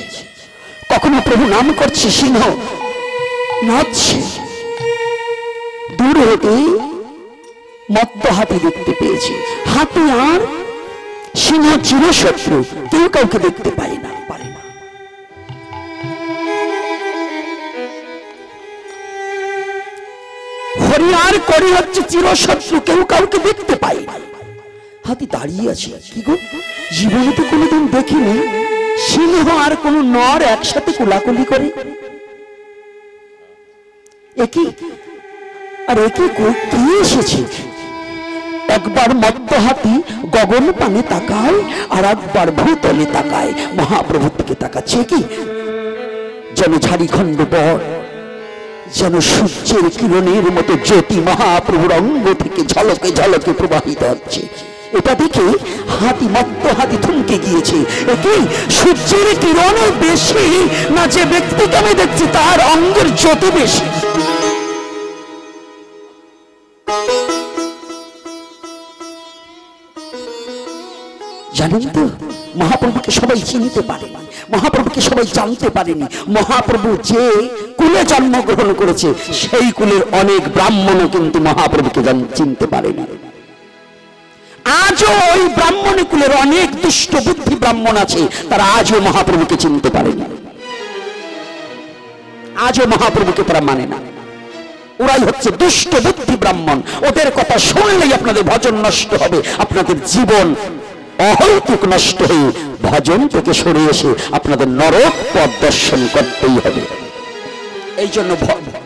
[SPEAKER 1] কখনো প্রভু নাম করছে, সিংহ নাচছে। দূর হতে মত্ত হাতি দেখতে পেয়েছে। হাতি আর সিংহ চিরশত্রু, কেউ কাউকে দেখতে পায় না, পারে না। হরিয়ার করে হচ্ছে চিরশত্রু, কেউ কাউকে দেখতে পায় না। হাতি দাঁড়িয়ে আছে, কি গো, জীবনে তো কোনোদিন দেখিনি সিংহ আর কোন নর একসাথে কোলাকুলি করে। একই আর একই কে এসেছে? একবার মত্ত হাতি গগন পানে তাকায়, আর একবার ভূতলে তাকায়, মহাপ্রভুর দিকে তাকাচ্ছে। কি যেন ঝাড়িখণ্ড বর, যেন সূর্যের কিরণের মতো জ্যোতি মহাপ্রভুর অঙ্গ থেকে ঝলকে ঝলকে প্রবাহিত হচ্ছে। এটা দেখে হাতি, মত্ত হাতি থমকে গিয়েছে। একে সূর্যের কিরণ বেশি না যে ব্যক্তিকে আমি দেখছি তার অঙ্গের জ্যোতি বেশি? জানেন তো, মহাপ্রভুকে সবাই চিনতে পারেনি, মহাপ্রভুকে সবাই জানতে পারেনি। মহাপ্রভু যে কুলে জন্মগ্রহণ করেছে সেই কুলের অনেক ব্রাহ্মণও কিন্তু মহাপ্রভুকে চিনতে পারেনি। আজও ওই ব্রাহ্মণ কুলের অনেক দুষ্ট বুদ্ধি ব্রাহ্মণ আছে, তারা আজও মহাপ্রভুকে চিনতে পারেনি, আজও মহাপ্রভুকে তারা মানে না। ওরাই হচ্ছে দুষ্ট বুদ্ধি ব্রাহ্মণ। ওদের কথা শুনলেই আপনাদের ভজন নষ্ট হবে, আপনাদের জীবন অহৈতুক নষ্ট হয়ে ভজন থেকে সরে এসে আপনাদের নরক পথ দর্শন করতেই হবে। এই জন্য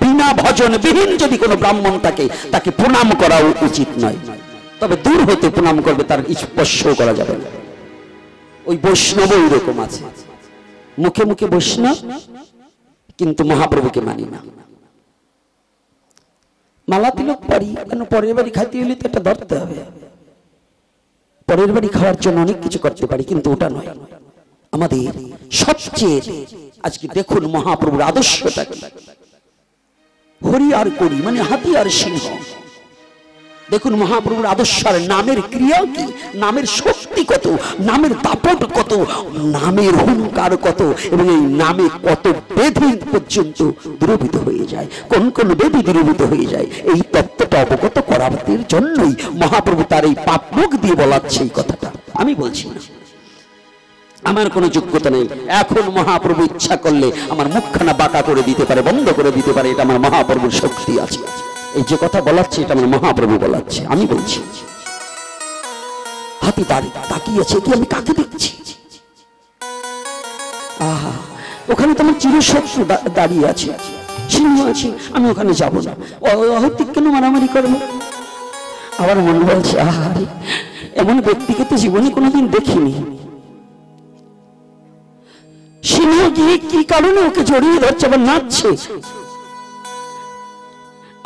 [SPEAKER 1] বিনা ভজন বিহীন যদি কোনো ব্রাহ্মণ থাকে তাকে প্রণাম করা উচিত নয়, তবে দূর হতে প্রণাম করবে, তার স্পর্শ করা যাবে না। ওই বৈষ্ণব এরকম আছে, মুখে মুখে বৈষ্ণব কিন্তু মহাপ্রভুকে মানি না। মালা তিলক পারি কেন, পরের বাড়ি খাইতে হলে তো এটা ধরতে হবে। পরের বাড়ি খাওয়ার জন্য অনেক কিছু করতে পারি, কিন্তু ওটা নয়। আমাদের সবচেয়ে আজকে দেখুন মহাপ্রভুর আদর্শটা, হরি আর করি মানে হাতি আর সিংহ। দেখুন মহাপ্রভুর আদর্শ আর নামের ক্রিয়া কি, নামের শক্তি কত, নামের দাপট কত, নামের হুঙ্কার কত, এবং এই নামে কত বেধি পর্যন্ত দূরীভূত হয়ে যায়, কোন কোন বেধি দূরীভূত হয়ে যায়। এই তত্ত্বটা অবগত করার জন্যই মহাপ্রভু তার এই পাপ মুখ দিয়ে বলাচ্ছে এই কথাটা। আমি বলছি না, আমার কোনো যোগ্যতা নেই। এখন মহাপ্রভু ইচ্ছা করলে আমার মুখখানা বাঁকা করে দিতে পারে, বন্ধ করে দিতে পারে, এটা আমার মহাপ্রভুর শক্তি আছে। এই যে কথা বলাচ্ছে এটা আমার মহাপ্রভু বলাচ্ছে, আমি বলছি। হাতি তাকিয়েছে, কি আমি কাকে দেখছি? আহা, ওখানে তোমার চিরশত্রু দাঁড়িয়ে আছে, সিংহ আছে, আমি ওখানে যাব না। অহৈতুক কেন মারামারি করবো? আবার মনে বলছে, আহারে এমন ব্যক্তিকে তো জীবনে কোনোদিন দেখিনি। সিংহ গিয়ে কি কারণে ওকে জড়িয়ে ধরছে, আবার নাচছে।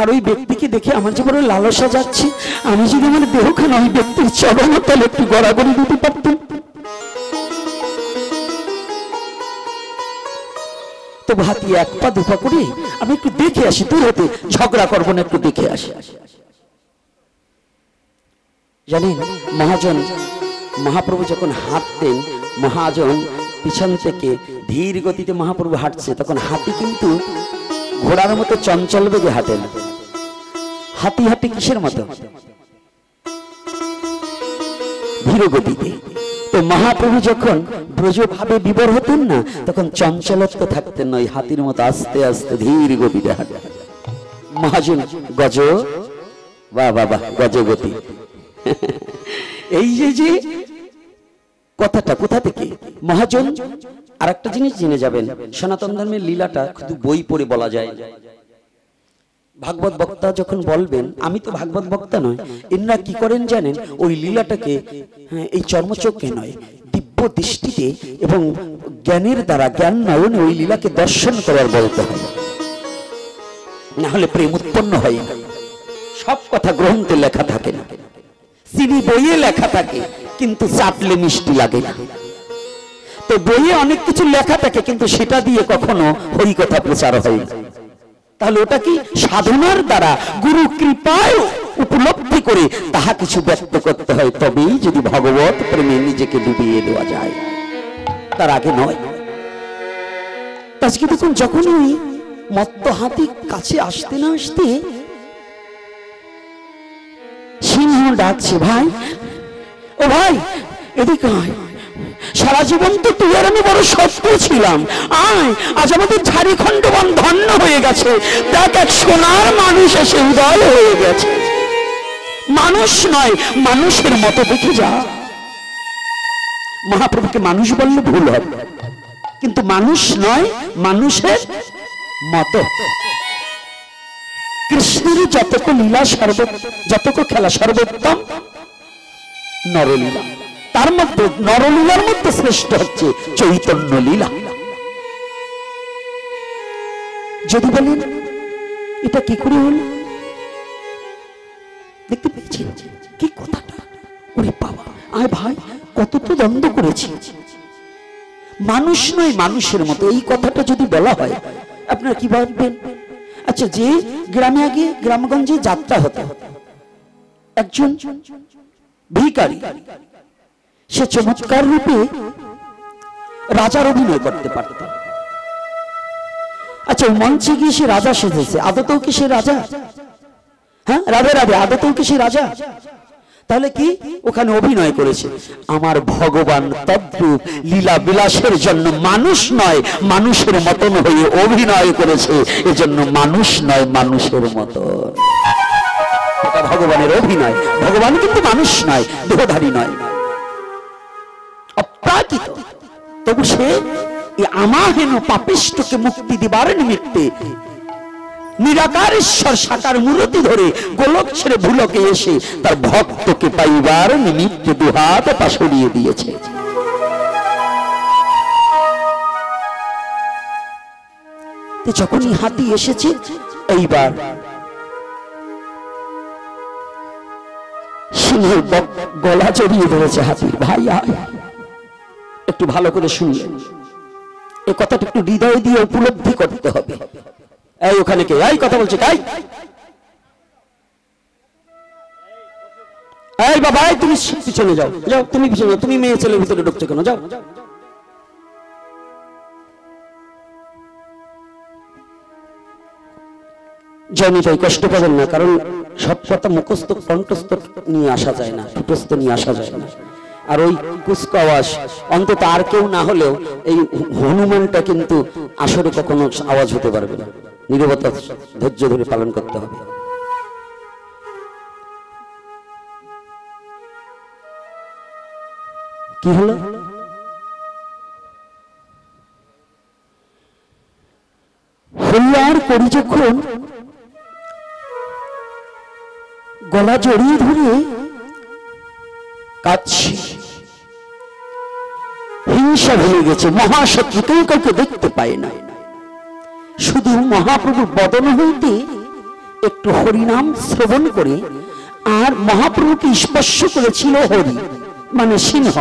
[SPEAKER 1] আর ওই ব্যক্তিকে দেখে আমার যে বড় লালসা যাচ্ছে, আমি যদি আমার দেহখানা ওই ব্যক্তির চরণ তলে একটু গড়াগড়ি দিতে পারতাম। তো হাতি এক পা দুপা করে আমি একটু দেখে আসি, দূর হতে, ঝগড়া করবো না, একটু দেখে আসি। জানেন মহাজন, মহাপ্রভু যখন হাঁটতেন, মহাজন পিছন থেকে ধীর গতিতে মহাপ্রভু হাঁটছে, তখন হাতি কিন্তু ঘোড়ার মতো চঞ্চল বেগে হাঁটে না। হাতি হাঁটে কিসের মতো? ধীর গতিতে। তো মহাপ্রভু যখন ব্রজভাবে বিবর হতেন না, তখন চঞ্চলত্ব থাকতেন না, ওই হাতির মতো আস্তে আস্তে ধীর গতিতে হাঁটে। মহাজন গজ, বাহ বাহ বাহ, গজগতি। এই যে কথাটা কোথা থেকে? মহাজন আর একটা জিনিস জেনে যাবেন, সনাতন ধর্মের লীলাটা শুধু বই পড়ে বলা যায়। ভাগবত বক্তা যখন বলবেন, আমি তো ভাগবত বক্তা নয়, এনারা কি করেন জানেন, ওই লীলাটাকে এই চর্মচক্ষে নয়, দিব্য দৃষ্টিতে এবং জ্ঞানের দ্বারা, জ্ঞান নয়নে ওই লীলাকে দর্শন করার বলতে হয়, না হলে প্রেম উৎপন্ন হয় না। সব কথা গ্রন্থে লেখা থাকে না, চিনি বইয়ে লেখা থাকে, কিন্তু চাটলে মিষ্টি লাগে না। তো বইয়ে অনেক কিছু লেখা থাকে, কিন্তু সেটা দিয়ে কখনো হরি কথা প্রচার হয় না। তাহলে ওটা কি সাধনার দ্বারা গুরু কৃপায় উপলব্ধি করে তাহা কিছু ব্যক্ত করতে হয়, তবেই যদি ভগবত প্রেমে নিজেকে ডুবিয়ে দেওয়া যায়, তার আগে নয়। আজকে দেখুন, যখনই মত্ত হাতি কাছে আসতে না আসতে সিংহ ডাকছে, ভাই, ও ভাই, এদিকে আয়, সারা জীবন তো তুই আর আমি বড় শত্রু ছিলাম, আয়, আজ আমাদের ঝাড়িখণ্ড বন ধন্য হয়ে গেছে, দেখ এক সোনার মানুষ এসে উদয় হয়ে গেছে। মানুষ নয়, মানুষের মতো দেখে যা। মহাপ্রভুকে মানুষ বললে ভুল হবে, কিন্তু মানুষ নয়, মানুষের মতো। কৃষ্ণের যতক লীলা যতক খেলা সর্বোত্তম নরলীলা, তার মধ্যে নরলীলার মধ্যে শ্রেষ্ঠ হচ্ছে চৈতন্য লীলা। যদি বলেন এটা কি করে হল, দেখতে পেয়েছি কি কথাটা, ওরে বাবা, আয় ভাই, কত তো দ্বন্দ্ব করেছি। মানুষ নয়, মানুষের মতো, এই কথাটা যদি বলা হয় আপনারা কি ভাববেন? আচ্ছা, যে গ্রামে আগে গ্রামগঞ্জে যাত্রা হতো, একজন ভিখারি, সে চমৎকার রূপে রাজার অভিনয় করতে পারত। আচ্ছা, মঞ্চে গিয়ে সে রাজা সেজেছে, আদতেও কি সে রাজা? হ্যাঁ, রাধে রাধে, আদতেও কি সে রাজা? তাহলে কি ওখানে অভিনয় করেছে? আমার ভগবান তদ্রূপ লীলা বিলাসের জন্য মানুষ নয়, মানুষের মতন হয়ে অভিনয় করেছে, এজন্য মানুষ নয়, মানুষের মতন। এটা ভগবানের অভিনয়। ভগবান কিন্তু মানুষ নয়, দেহধারী নয়, অপ্রাকৃত। তবু সে আমাহেন পাপিষ্ঠকে মুক্তি দিবার নিমিত্তে নিরাকার ঈশ্বর সাকার মূর্তি ধরে গোলক ছেড়ে ভুলকে এসে তার ভক্তকে পাইবার নিমিত্তে দুহাত পাশরিয়ে দিয়েছে। যখনই হাতি এসেছে, এইবার সিংহের গলা জড়িয়ে ধরেছে হাতি। ভাই, একটু ভালো করে শুনলেন, এই কথাটা একটু হৃদয় দিয়ে উপলব্ধি করতে হবে। এই ওখানে কে এই কথা বলছে? কাই, এই বাবা, তুমি পিছনে যাও, যাও, তুমি পিছনে যাও, তুমি মেয়ে ছেলের ভিতরে ঢুকছো কেন? যাও। জানি তাই কষ্ট পাবেন না, কারণ সব কথা মুখস্থ কণ্ঠস্থ নিয়ে আসা যায় না, ঠোঁটস্থ নিয়ে আসা যায় না। আর ওই কুস্ক আওয়াজ অন্তত আর কেউ না হলেও এই হনুমানটা কিন্তু আসরে কখনো আওয়াজ হতে পারবে না। নীরবতা ধৈর্য ধরে পালন করতে হবে। কি হলো? হরিয়ার করি যখন গলা জড়িয়ে ধরে কাঁদছি, হিংসা ভুলে গেছে, মহাশত্রু, কেউ কাউকে দেখতে পায় না, শুধু মহাপ্রভুর বদন হইতে একটু হরিনাম শ্রবণ করে আর মহাপ্রভুকে স্পর্শ করেছিল হরি মানে সিংহ,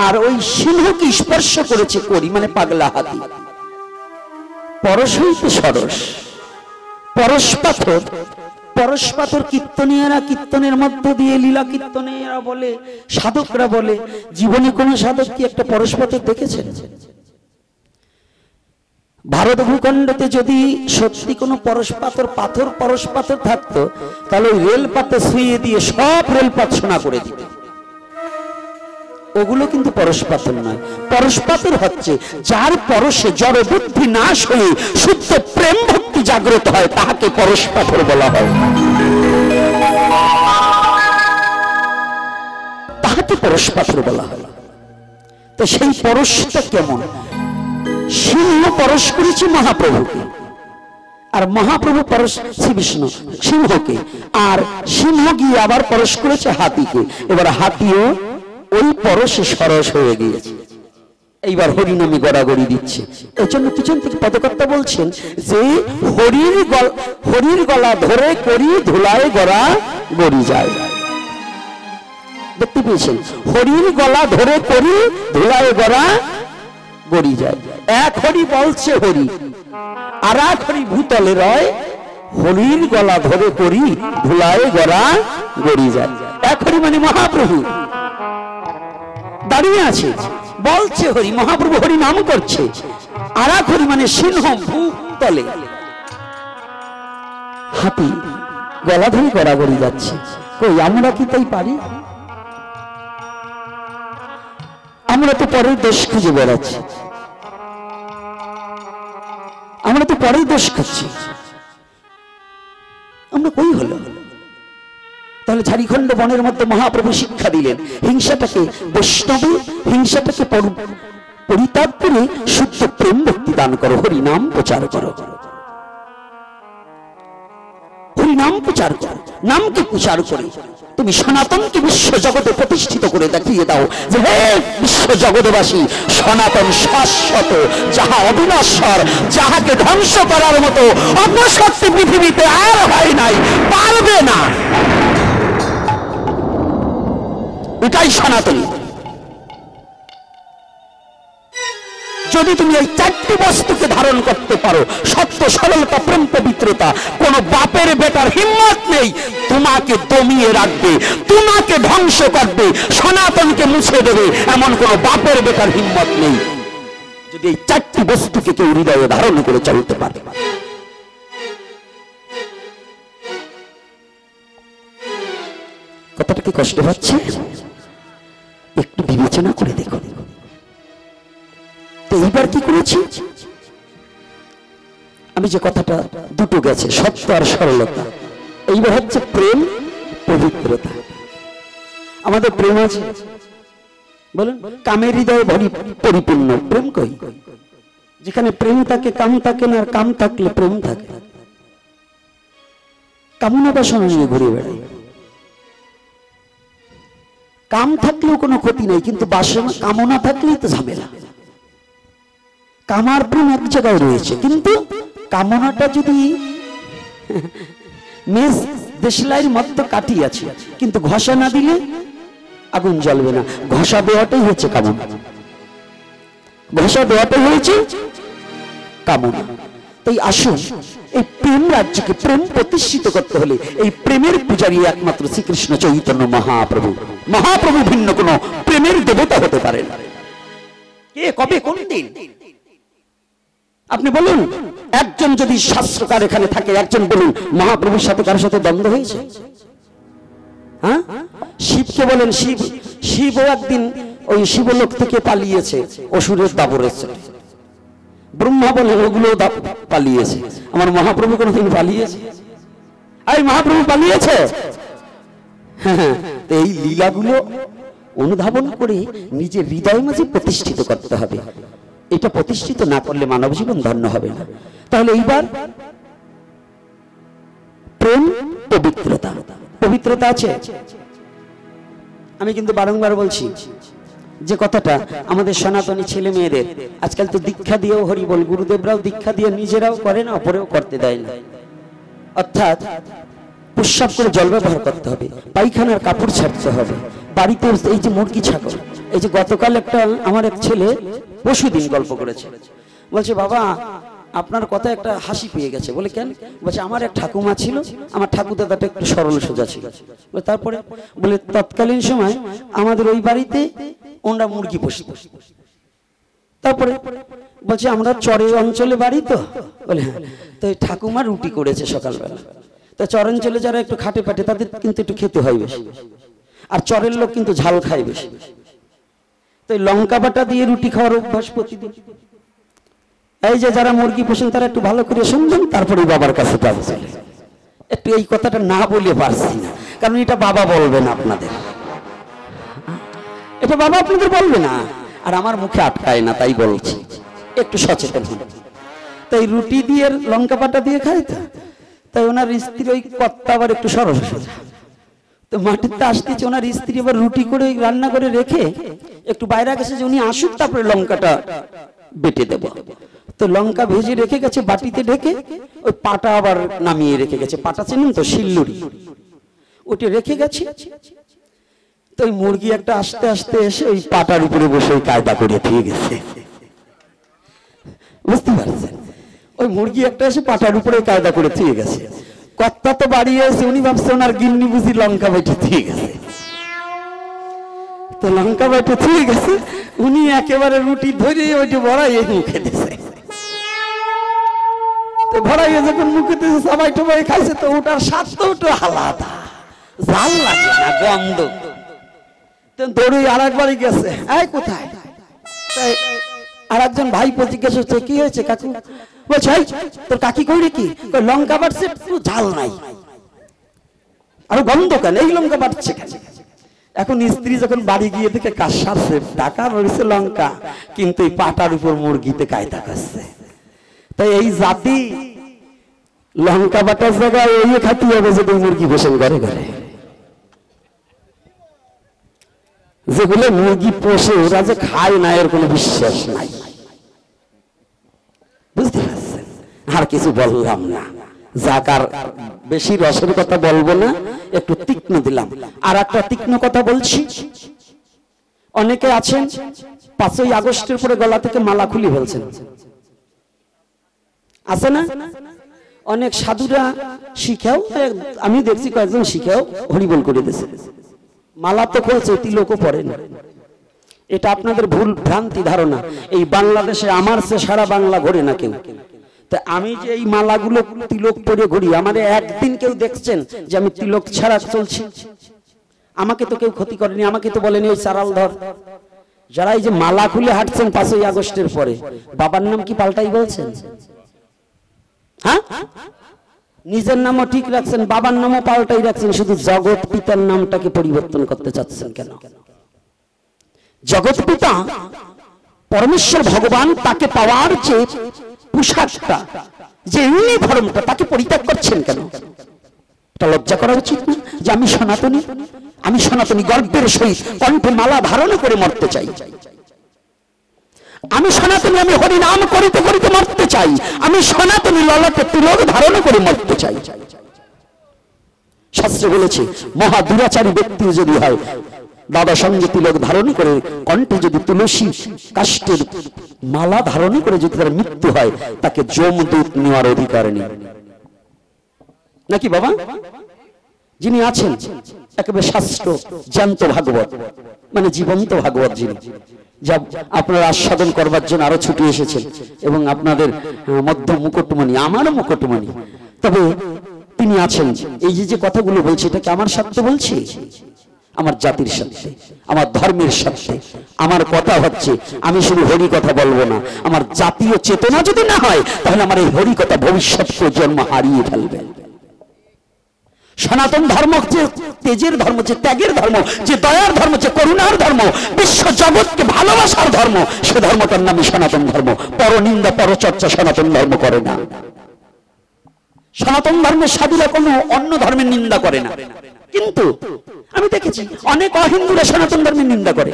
[SPEAKER 1] আর ওই সিংহকে স্পর্শ করেছে করি মানে পাগলা হাতি। পরশ হইতে সরস, পরশ পাথর, পরশ পাথর কীর্তনীয়রা কীর্তনের মধ্য দিয়ে, লীলা কীর্তনীয়রা বলে, সাধকরা বলে, জীবনে কোন সাধক কি একটা পরশ পাথর দেখেছেন? ভারত ভূখণ্ডতে যদি সত্যি কোনো পরশ পাথর, পরশ পাথর থাকতো, তাহলে ওই রেলপাতে শুয়ে দিয়ে সব রেলপাত সোনা করে দিত। ওগুলো কিন্তু পরশ পাথর নয়। পরশ পাথর হচ্ছে যার পরশে জড় বুদ্ধি নাশ হয়ে শুদ্ধ প্রেম ভক্তি জাগ্রত হয়, তাহাকে পরশ পাথর বলা হয়, তাহাকে পরশ পাথর বলা হয়। তো সেই পরশটা কেমন? সিংহ পরশ করেছে মহাপ্রভুকে, আর মহাপ্রভু পরশ শ্রী বিষ্ণু সিংহকে, আর সিংহ গিয়ে আবার পরশ করেছে হাতিকে। এবার হাতিও ওই পরশে সরস হয়ে গিয়েছে। এইবার হরিনামে গড়াগড়ি দিচ্ছে। এই জন্য পিছন থেকে পদকর্তা বলছেন যে হরির গলা ধরে করি ধুলায় গড়া গড়ি যায়। দেখতে পেয়েছেন, হরির গলা ধরে করি ধুলায় গড়া গড়ি যায়। এক হরি বলছে হরি, আর এক হরি ভূতলে রয়, হরির গলা ধরে করি ধুলায় গড়া গড়ি যায়। এক হরি মানে মহাপ্রভু দাঁড়িয়ে আছে, বলছে হরি, মহাপ্রভু হরি নাম করছে। আর এক হরি মানে সিংহ ভূতলে, হাতি গলা ধরে গড়াগড়ি যাচ্ছে। কই আমরা কি তাই পারি? আমরা তো পরের দোষ খুঁজে বেড়াচ্ছি, আমরা তো পরেই দোষ খাচ্ছি। আমরা কই হলো? তাহলে ঝাড়িখণ্ড বনের মধ্যে মহাপ্রভু শিক্ষা দিলেন, হিংসাটাকে বৈষ্ণবী, হিংসাটাকে পরিত্যাগ করে শুদ্ধ প্রেম ভক্তি দান করো, হরি নাম প্রচার করো, হরি নাম প্রচার করো। নামকে প্রচার করে তুমি সনাতনকে বিশ্ব জগতে প্রতিষ্ঠিত করে দেখিয়ে দাও যে হে বিশ্ব জগৎবাসী, সনাতন শাশ্বত, যাহা অবিনশ্বর, যাহাকে ধ্বংস করার মতো অপশক্তি পৃথিবীতে আর হয় নাই, পারবে না। এটাই সনাতনী। যদি তুমি এই চারটি বস্তুকে ধারণ করতে পারো, সত্য, সরলতা, প্রেম, পবিত্রতা, কোন বাপের বেটার হিম্মত নেই তোমাকে দমিয়ে রাখবে, তোমাকে ধ্বংস করবে, সনাতনকে মুছে দেবে, এমন কোন বাপের বেটার হিম্মত নেই যদি এই চারটি বস্তুকে কেউ হৃদয়ে ধারণ করে চলতে পারে। কথাটা কি কষ্ট হচ্ছে? একটু বিবেচনা করে দেখো। তো এইবার কি করেছি আমি, যে কথাটা দুটো গেছে, সত্য আর সরলতা, এইবার হচ্ছে প্রেম, পবিত্রতা। আমাদের প্রেম আছে, বলুন, কামের হৃদয়ে পরিপূর্ণ প্রেম কই? যেখানে প্রেম থাকে কাম থাকে না, আর কাম থাকলে প্রেম থাকে। কামনা বাসনা নিয়ে ঘুরে বেড়াই। কাম থাকলেও কোনো ক্ষতি নেই, কিন্তু বাসনা কামনা থাকলেই তো ঝামেলা। কামার প্রেম এক জায়গায় রয়েছে, কিন্তু কামনাটা যদি মেষ দেশলাইয়ের মতো কাটি আছে, কিন্তু ঘষা না দিলে আগুন জ্বলবে না। ঘষা দেওয়াটাই হচ্ছে কামনা, ঘষা দেওয়াটাই হয়েছে কামনা। তাই আসুন, এই প্রেম রাজ্যকে প্রেম প্রতিষ্ঠিত করতে হলে এই প্রেমের পূজারী একমাত্র শ্রীকৃষ্ণ চৈতন্য মহাপ্রভু। মহাপ্রভু ভিন্ন কোন প্রেমের দেবতা হতে পারে না। কে, কবে, কোন দিন? আপনি বলুন, একজন যদি শাস্ত্রকার এখানে থাকে, একজন বলুন মহাপ্রভুর সাথে কারোর সাথে দ্বন্দ্ব হয়েছে? হ্যাঁ, শিবকে বলেন, শিবও একদিন ওই শিবলোক থেকে পালিয়েছে অসুরের দাবরের সাথে। ব্রহ্মা বলেন ওগুলো পালিয়েছে। আমার মহাপ্রভু কোনদিন পালিয়েছে? এই মহাপ্রভু পালিয়েছে? হ্যাঁ, এই লীলাগুলো অনুধাবন করে নিজের হৃদয় মাঝে প্রতিষ্ঠিত করতে হবে। এটা প্রতিষ্ঠিত না করলে মানব জীবন ধন্য হবে না। তাহলে এইবার প্রেম, পবিত্রতা। পবিত্রতা আছে। আমি কিন্তু বারংবার বলছি যে কথাটা আমাদের সনাতনী ছেলে মেয়েদের আজকাল তো দীক্ষা দিয়েও হরি বল, গুরুদেবরাও দীক্ষা দিয়ে নিজেরাও করে না, অপরেও করতে দেয় না। অর্থাৎ প্রস্রাব করে জল ব্যবহার করতে হবে, পায়খানার কাপড় ছাড়তে হবে, বাড়িতে এই যে মুরগি ছাগল, এই যে গতকাল একটা আমার এক ছেলে পরশুদিন গল্প করেছে, বলছে বাবা আপনার কথা একটা হাসি পেয়ে গেছে। বলে কেন? বলছে আমার এক ঠাকুমা ছিল, আমার ঠাকুরদাদাটা একটু সরল সোজা ছিল। তারপরে বলে তৎকালীন সময় আমাদের ওই বাড়িতে ওনারা মুরগি পুষত। তারপরে বলছে আমরা চরের অঞ্চলে বাড়ি তো, বলে হ্যাঁ, তো ঠাকুমা রুটি করেছে সকালবেলা। তো চরাঞ্চলে যারা একটু খাটে পাটে তাদের কিন্তু একটু খেতে হয় বেশি, আর চরের লোক কিন্তু ঝাল খায় বেশি। তো লঙ্কা বাটা দিয়ে রুটি খাওয়ার অভ্যাস প্রতিদিন। এই যে যারা মুরগি পোষেন তারা একটু ভালো করে শুনবেন, তারপরে বাবার কাছে যাবো। একটু এই কথাটা না বলে পারছি না, কারণ এটা বাবা বলবে না আপনাদের, এটা বাবা আপনাদের বলবে না, আর আমার মুখে আটকায় না, তাই বলছি একটু সচেতন হন। তো তাই রুটি দিয়ে লঙ্কা পাটা দিয়ে খায় তো, তাই ওনার স্ত্রী ওই কর্তা আবার একটু সরস তো মাটিতে আসতেছে, ওনার স্ত্রী আবার রুটি করে রান্না করে রেখে একটু বাইরে গেছে যে উনি আসুক তারপরে লঙ্কাটা বেটে দেব। তো লঙ্কা ভেজে রেখে গেছে বাটিতে ঢেকে, ওই পাটা আবার নামিয়ে রেখে গেছে। পাটা চেনেন তো, শিল্লুরি, ওটা রেখে গেছে। তো ওই মুরগি একটা আস্তে আস্তে এসে ওই পাটার উপরে বসে ওই কায়দা করে দিয়ে গেছে, বুঝতে পারছেন? ওই মুরগি একটা এসে পাটার উপরে কায়দা করে দিয়ে গেছে। কর্তা তো বাড়ি এসে উনি ভাবছে ওনার গিন্নি বুঝি লঙ্কা বেটে দিয়ে গেছে। তো লঙ্কা বেটে দিয়ে গেছে, উনি একেবারে রুটি ধরে ওইটা ভরাইয়ে মুখে দিয়েছে। তো ভরাইয়ে যখন মুখে দিয়েছে সবাই টবাই খাইছে, তো ওটার স্বাদ তো ওটা আলাদা, ঝাল লাগে না, গন্ধ। তো দৌড়ে আর একবারই গেছে, এই কোথায়? আর একজন ভাই জিজ্ঞাসা করছে, কি হয়েছে কাকু? বলছে তোর কাকি কইরে কি? লঙ্কা বাড়ছে, একটু ঝাল নাই, আর গন্ধ কেন, এই লঙ্কা বাড়ছে কেন? এখন স্ত্রী যখন বাড়ি গিয়ে থেকে কাজ সারছে, টাকা রয়েছে লঙ্কা, কিন্তু এই পাটার উপর মুরগিতে কায়দা করছে। তাই এই জাতি লঙ্কা বাটার জায়গায় ওই খাতি হবে যদি মুরগি বসে ঘরে ঘরে। যেগুলো মুরগি পোষে ওরা যে খায় না এর কোনো বিশ্বাস নাই, বুঝতে পারছেন? আর কিছু বললাম না, যাকার বেশি রসের কথা বলবো না, একটু তীক্ষ্ণ দিলাম। আর একটা তীক্ষ্ণ কথা বলছি, অনেকে আছেন 5ই আগস্টের পরে গলা থেকে মালা খুলি ফেলছেন, আছে না? অনেক সাধুরা শিখাও, আমি দেখছি কয়েকজন শিখাও হরিবল করে দিয়েছে, মালা তো খুলছে, তিলকও পড়ে না। এটা আপনাদের ভুল ভ্রান্তি ধারণা। এই বাংলাদেশে আমার সে সারা বাংলা ঘোরে না কেউ। তা আমি যে এই মালাগুলো তিলক পরে ঘুরি, আমাদের একদিন কেউ দেখছেন যে আমি তিলক ছাড়া চলছি? আমাকে তো কেউ ক্ষতি করেনি, আমাকে তো বলেনি ওই চারাল ধর। যারা এই যে মালা খুলে হাঁটছেন 5ই আগস্টের পরে, বাবার নাম কি পাল্টাই বলছেন? হ্যাঁ, নিজের নামও ঠিক রাখছেন, বাবার নামও পাল্টাই রাখছেন, শুধু জগৎ পিতার নামটাকে পরিবর্তন করতে চাচ্ছেন কেন? জগৎ পিতা পরমেশ্বর ভগবান, তাকে পাওয়ার যে পোশাকটা, যে ইউনিফর্মটা, তাকে পরিত্যাগ করছেন কেন? এটা লজ্জা করা উচিত না যে আমি সনাতনী, আমি সনাতনী গর্বের সহিত কণ্ঠে মালা ধারণ করে মরতে চাই, আমি সনাতনী, আমি হরি নাম করিতে করিতে মরতে চাই, আমি সনাতনী ললাটে তিলক ধারণ করে মরতে চাই। শাস্ত্রে বলেছে মহা দুরাচারী ব্যক্তি যদি হয়, দাদা সঙ্গে তিলক ধারণ করে কণ্ঠে যদি তুলসী কাষ্ঠের মালা ধারণ করে যদি তার মৃত্যু হয়, তাকে যমদূত নেওয়ার অধিকার নেই, নাকি বাবা? যিনি আছেন একেবারে শাস্ত্র জ্যান্ত ভাগবত, মানে জীবন্ত ভাগবত, যিনি যা আপনারা আস্বাদন করবার জন্য আরো ছুটে এসেছেন, এবং আপনাদের মধ্য মুকুটমণি, আমারও মুকুটমণি, তবে তিনি আছেন। এই যে কথাগুলো বলছি, এটাকে আমার স্বার্থে বলছি, আমার জাতির স্বার্থে, আমার ধর্মের স্বার্থে। আমার কথা হচ্ছে আমি শুধু হরি কথা বলবো না, আমার জাতীয় চেতনা যদি না হয়, তাহলে আমার এই হরি কথা ভবিষ্যৎ প্রজন্ম হারিয়ে ফেলবে। সনাতন ধর্ম যে তেজের ধর্ম, যে ত্যাগের ধর্ম, যে দয়ার ধর্ম, যে করুণার ধর্ম, বিশ্ব জগৎকে ভালোবাসার ধর্ম, সে ধর্মটার নামই সনাতন ধর্ম। পরনিন্দা পরচর্চা সনাতন ধর্ম করে না। সনাতন ধর্মের সাধুরা কোনো অন্য ধর্মের নিন্দা করে না, কিন্তু আমি দেখেছি অনেক অহিন্দুরা সনাতন ধর্মের নিন্দা করে,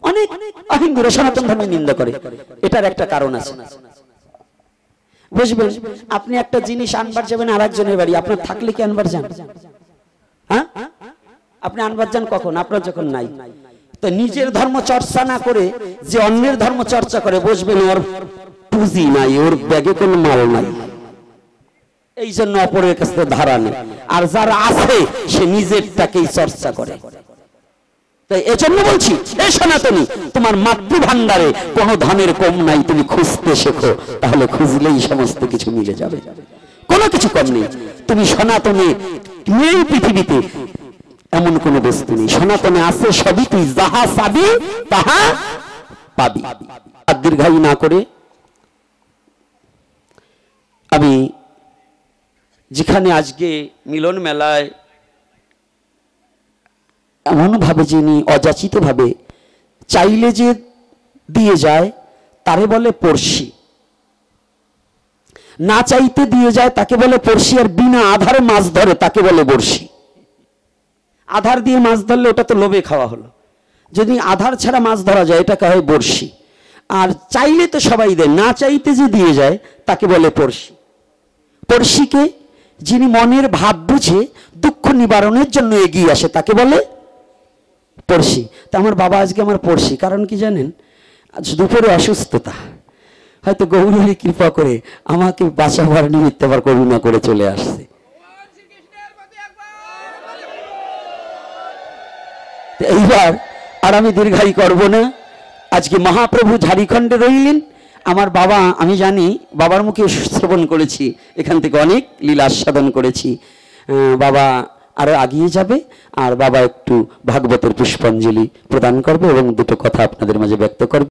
[SPEAKER 1] অনেক অহিন্দুরা সনাতন ধর্মের নিন্দা করে। এটার একটা কারণ আছে, বুঝবেন? আপনি একটা জিনিস আনবার যাবেন আর একজনের বাড়ি, আপনার থাকলে কি আনবার যান? হ্যাঁ, আপনি আনবার যান কখন? আপনার যখন নাই। তো নিজের ধর্ম চর্চা না করে যে অন্যের ধর্ম চর্চা করে, বুঝবেন ওর পুঁজি নাই, ওর ব্যাগে কোনো মাল নাই, এই জন্য অপরের কাছে ধারা নেই। আর যার আছে সে নিজেরটাকেই চর্চা করে। তাই এজন্য বলছি, এ সনাতনী, তোমার মাতৃভান্ডারে কোন ধনের কম নাই, তুমি খুঁজতে শেখো, তাহলে খুঁজলেই সমস্ত কিছু মিলে যাবে, কোনো কিছু কম নেই। তুমি সনাতনে নেই পৃথিবীতে এমন কোন বস্তু নেই, সনাতনে আছে সবই, তুই যাহা চাবি তাহা পাবি। আর দীর্ঘায়ু না করে আমি যেখানে আজকে মিলন মেলায় এমন ভাবে যিনি অযাচিত ভাবে চাইলে যে দিয়ে যায়, তারে বলে পড়শি। না চাইতে দিয়ে যায় তাকে বলে পড়শি, আর বিনা আধারে মাছ ধরে তাকে বলে বড়শি। আধার দিয়ে মাছ ধরলে ওটা তো লোভে খাওয়া হলো, যদি আধার ছাড়া মাছ ধরা যায় এটাকে হয় বড়শি। আর চাইলে তো সবাই দেয়, না চাইতে যে দিয়ে যায় তাকে বলে পড়শি। পড়শিকে যিনি মনের ভাব বুঝে দুঃখ নিবারণের জন্য এগিয়ে আসে তাকে বলে পড়শি। তা আমার বাবা আজকে আমার পড়শি, কারণ কি জানেন? আজ দুপুরে অসুস্থতা, হয়তো গৌরী কৃপা করে আমাকে বাঁচাবার নিমিত্তে আবার করুণা করে চলে আসছে। এইবার আর আমি দীর্ঘায়ী করব না। আজকে মহাপ্রভু ঝাড়িখণ্ডে রইলেন। আমার বাবা, আমি জানি, বাবার মুখে শ্রবণ করেছি, এখান থেকে অনেক লীলা আস্বাদন করেছি। বাবা আরো এগিয়ে যাবে, আর বাবা একটু ভাগবতের পুষ্পাঞ্জলি প্রদান করবে এবং দুটো কথা আপনাদের মাঝে ব্যক্ত করবে।